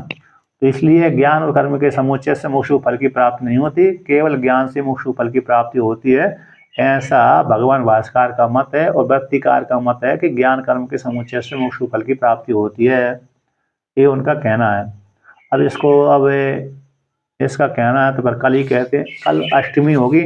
[SPEAKER 1] तो इसलिए ज्ञान और कर्म के समुच्चय से मोक्ष फल की प्राप्ति नहीं होती, केवल ज्ञान से मोक्ष फल की प्राप्ति होती है। ऐसा भगवान भास्कर का मत है और व्यक्तिकार का मत है कि ज्ञान कर्म के समुच्चय से मोक्ष फल की प्राप्ति होती है, ये उनका कहना है। अब इसका कहना है तो फिर कल ही कहते हैं, कल अष्टमी होगी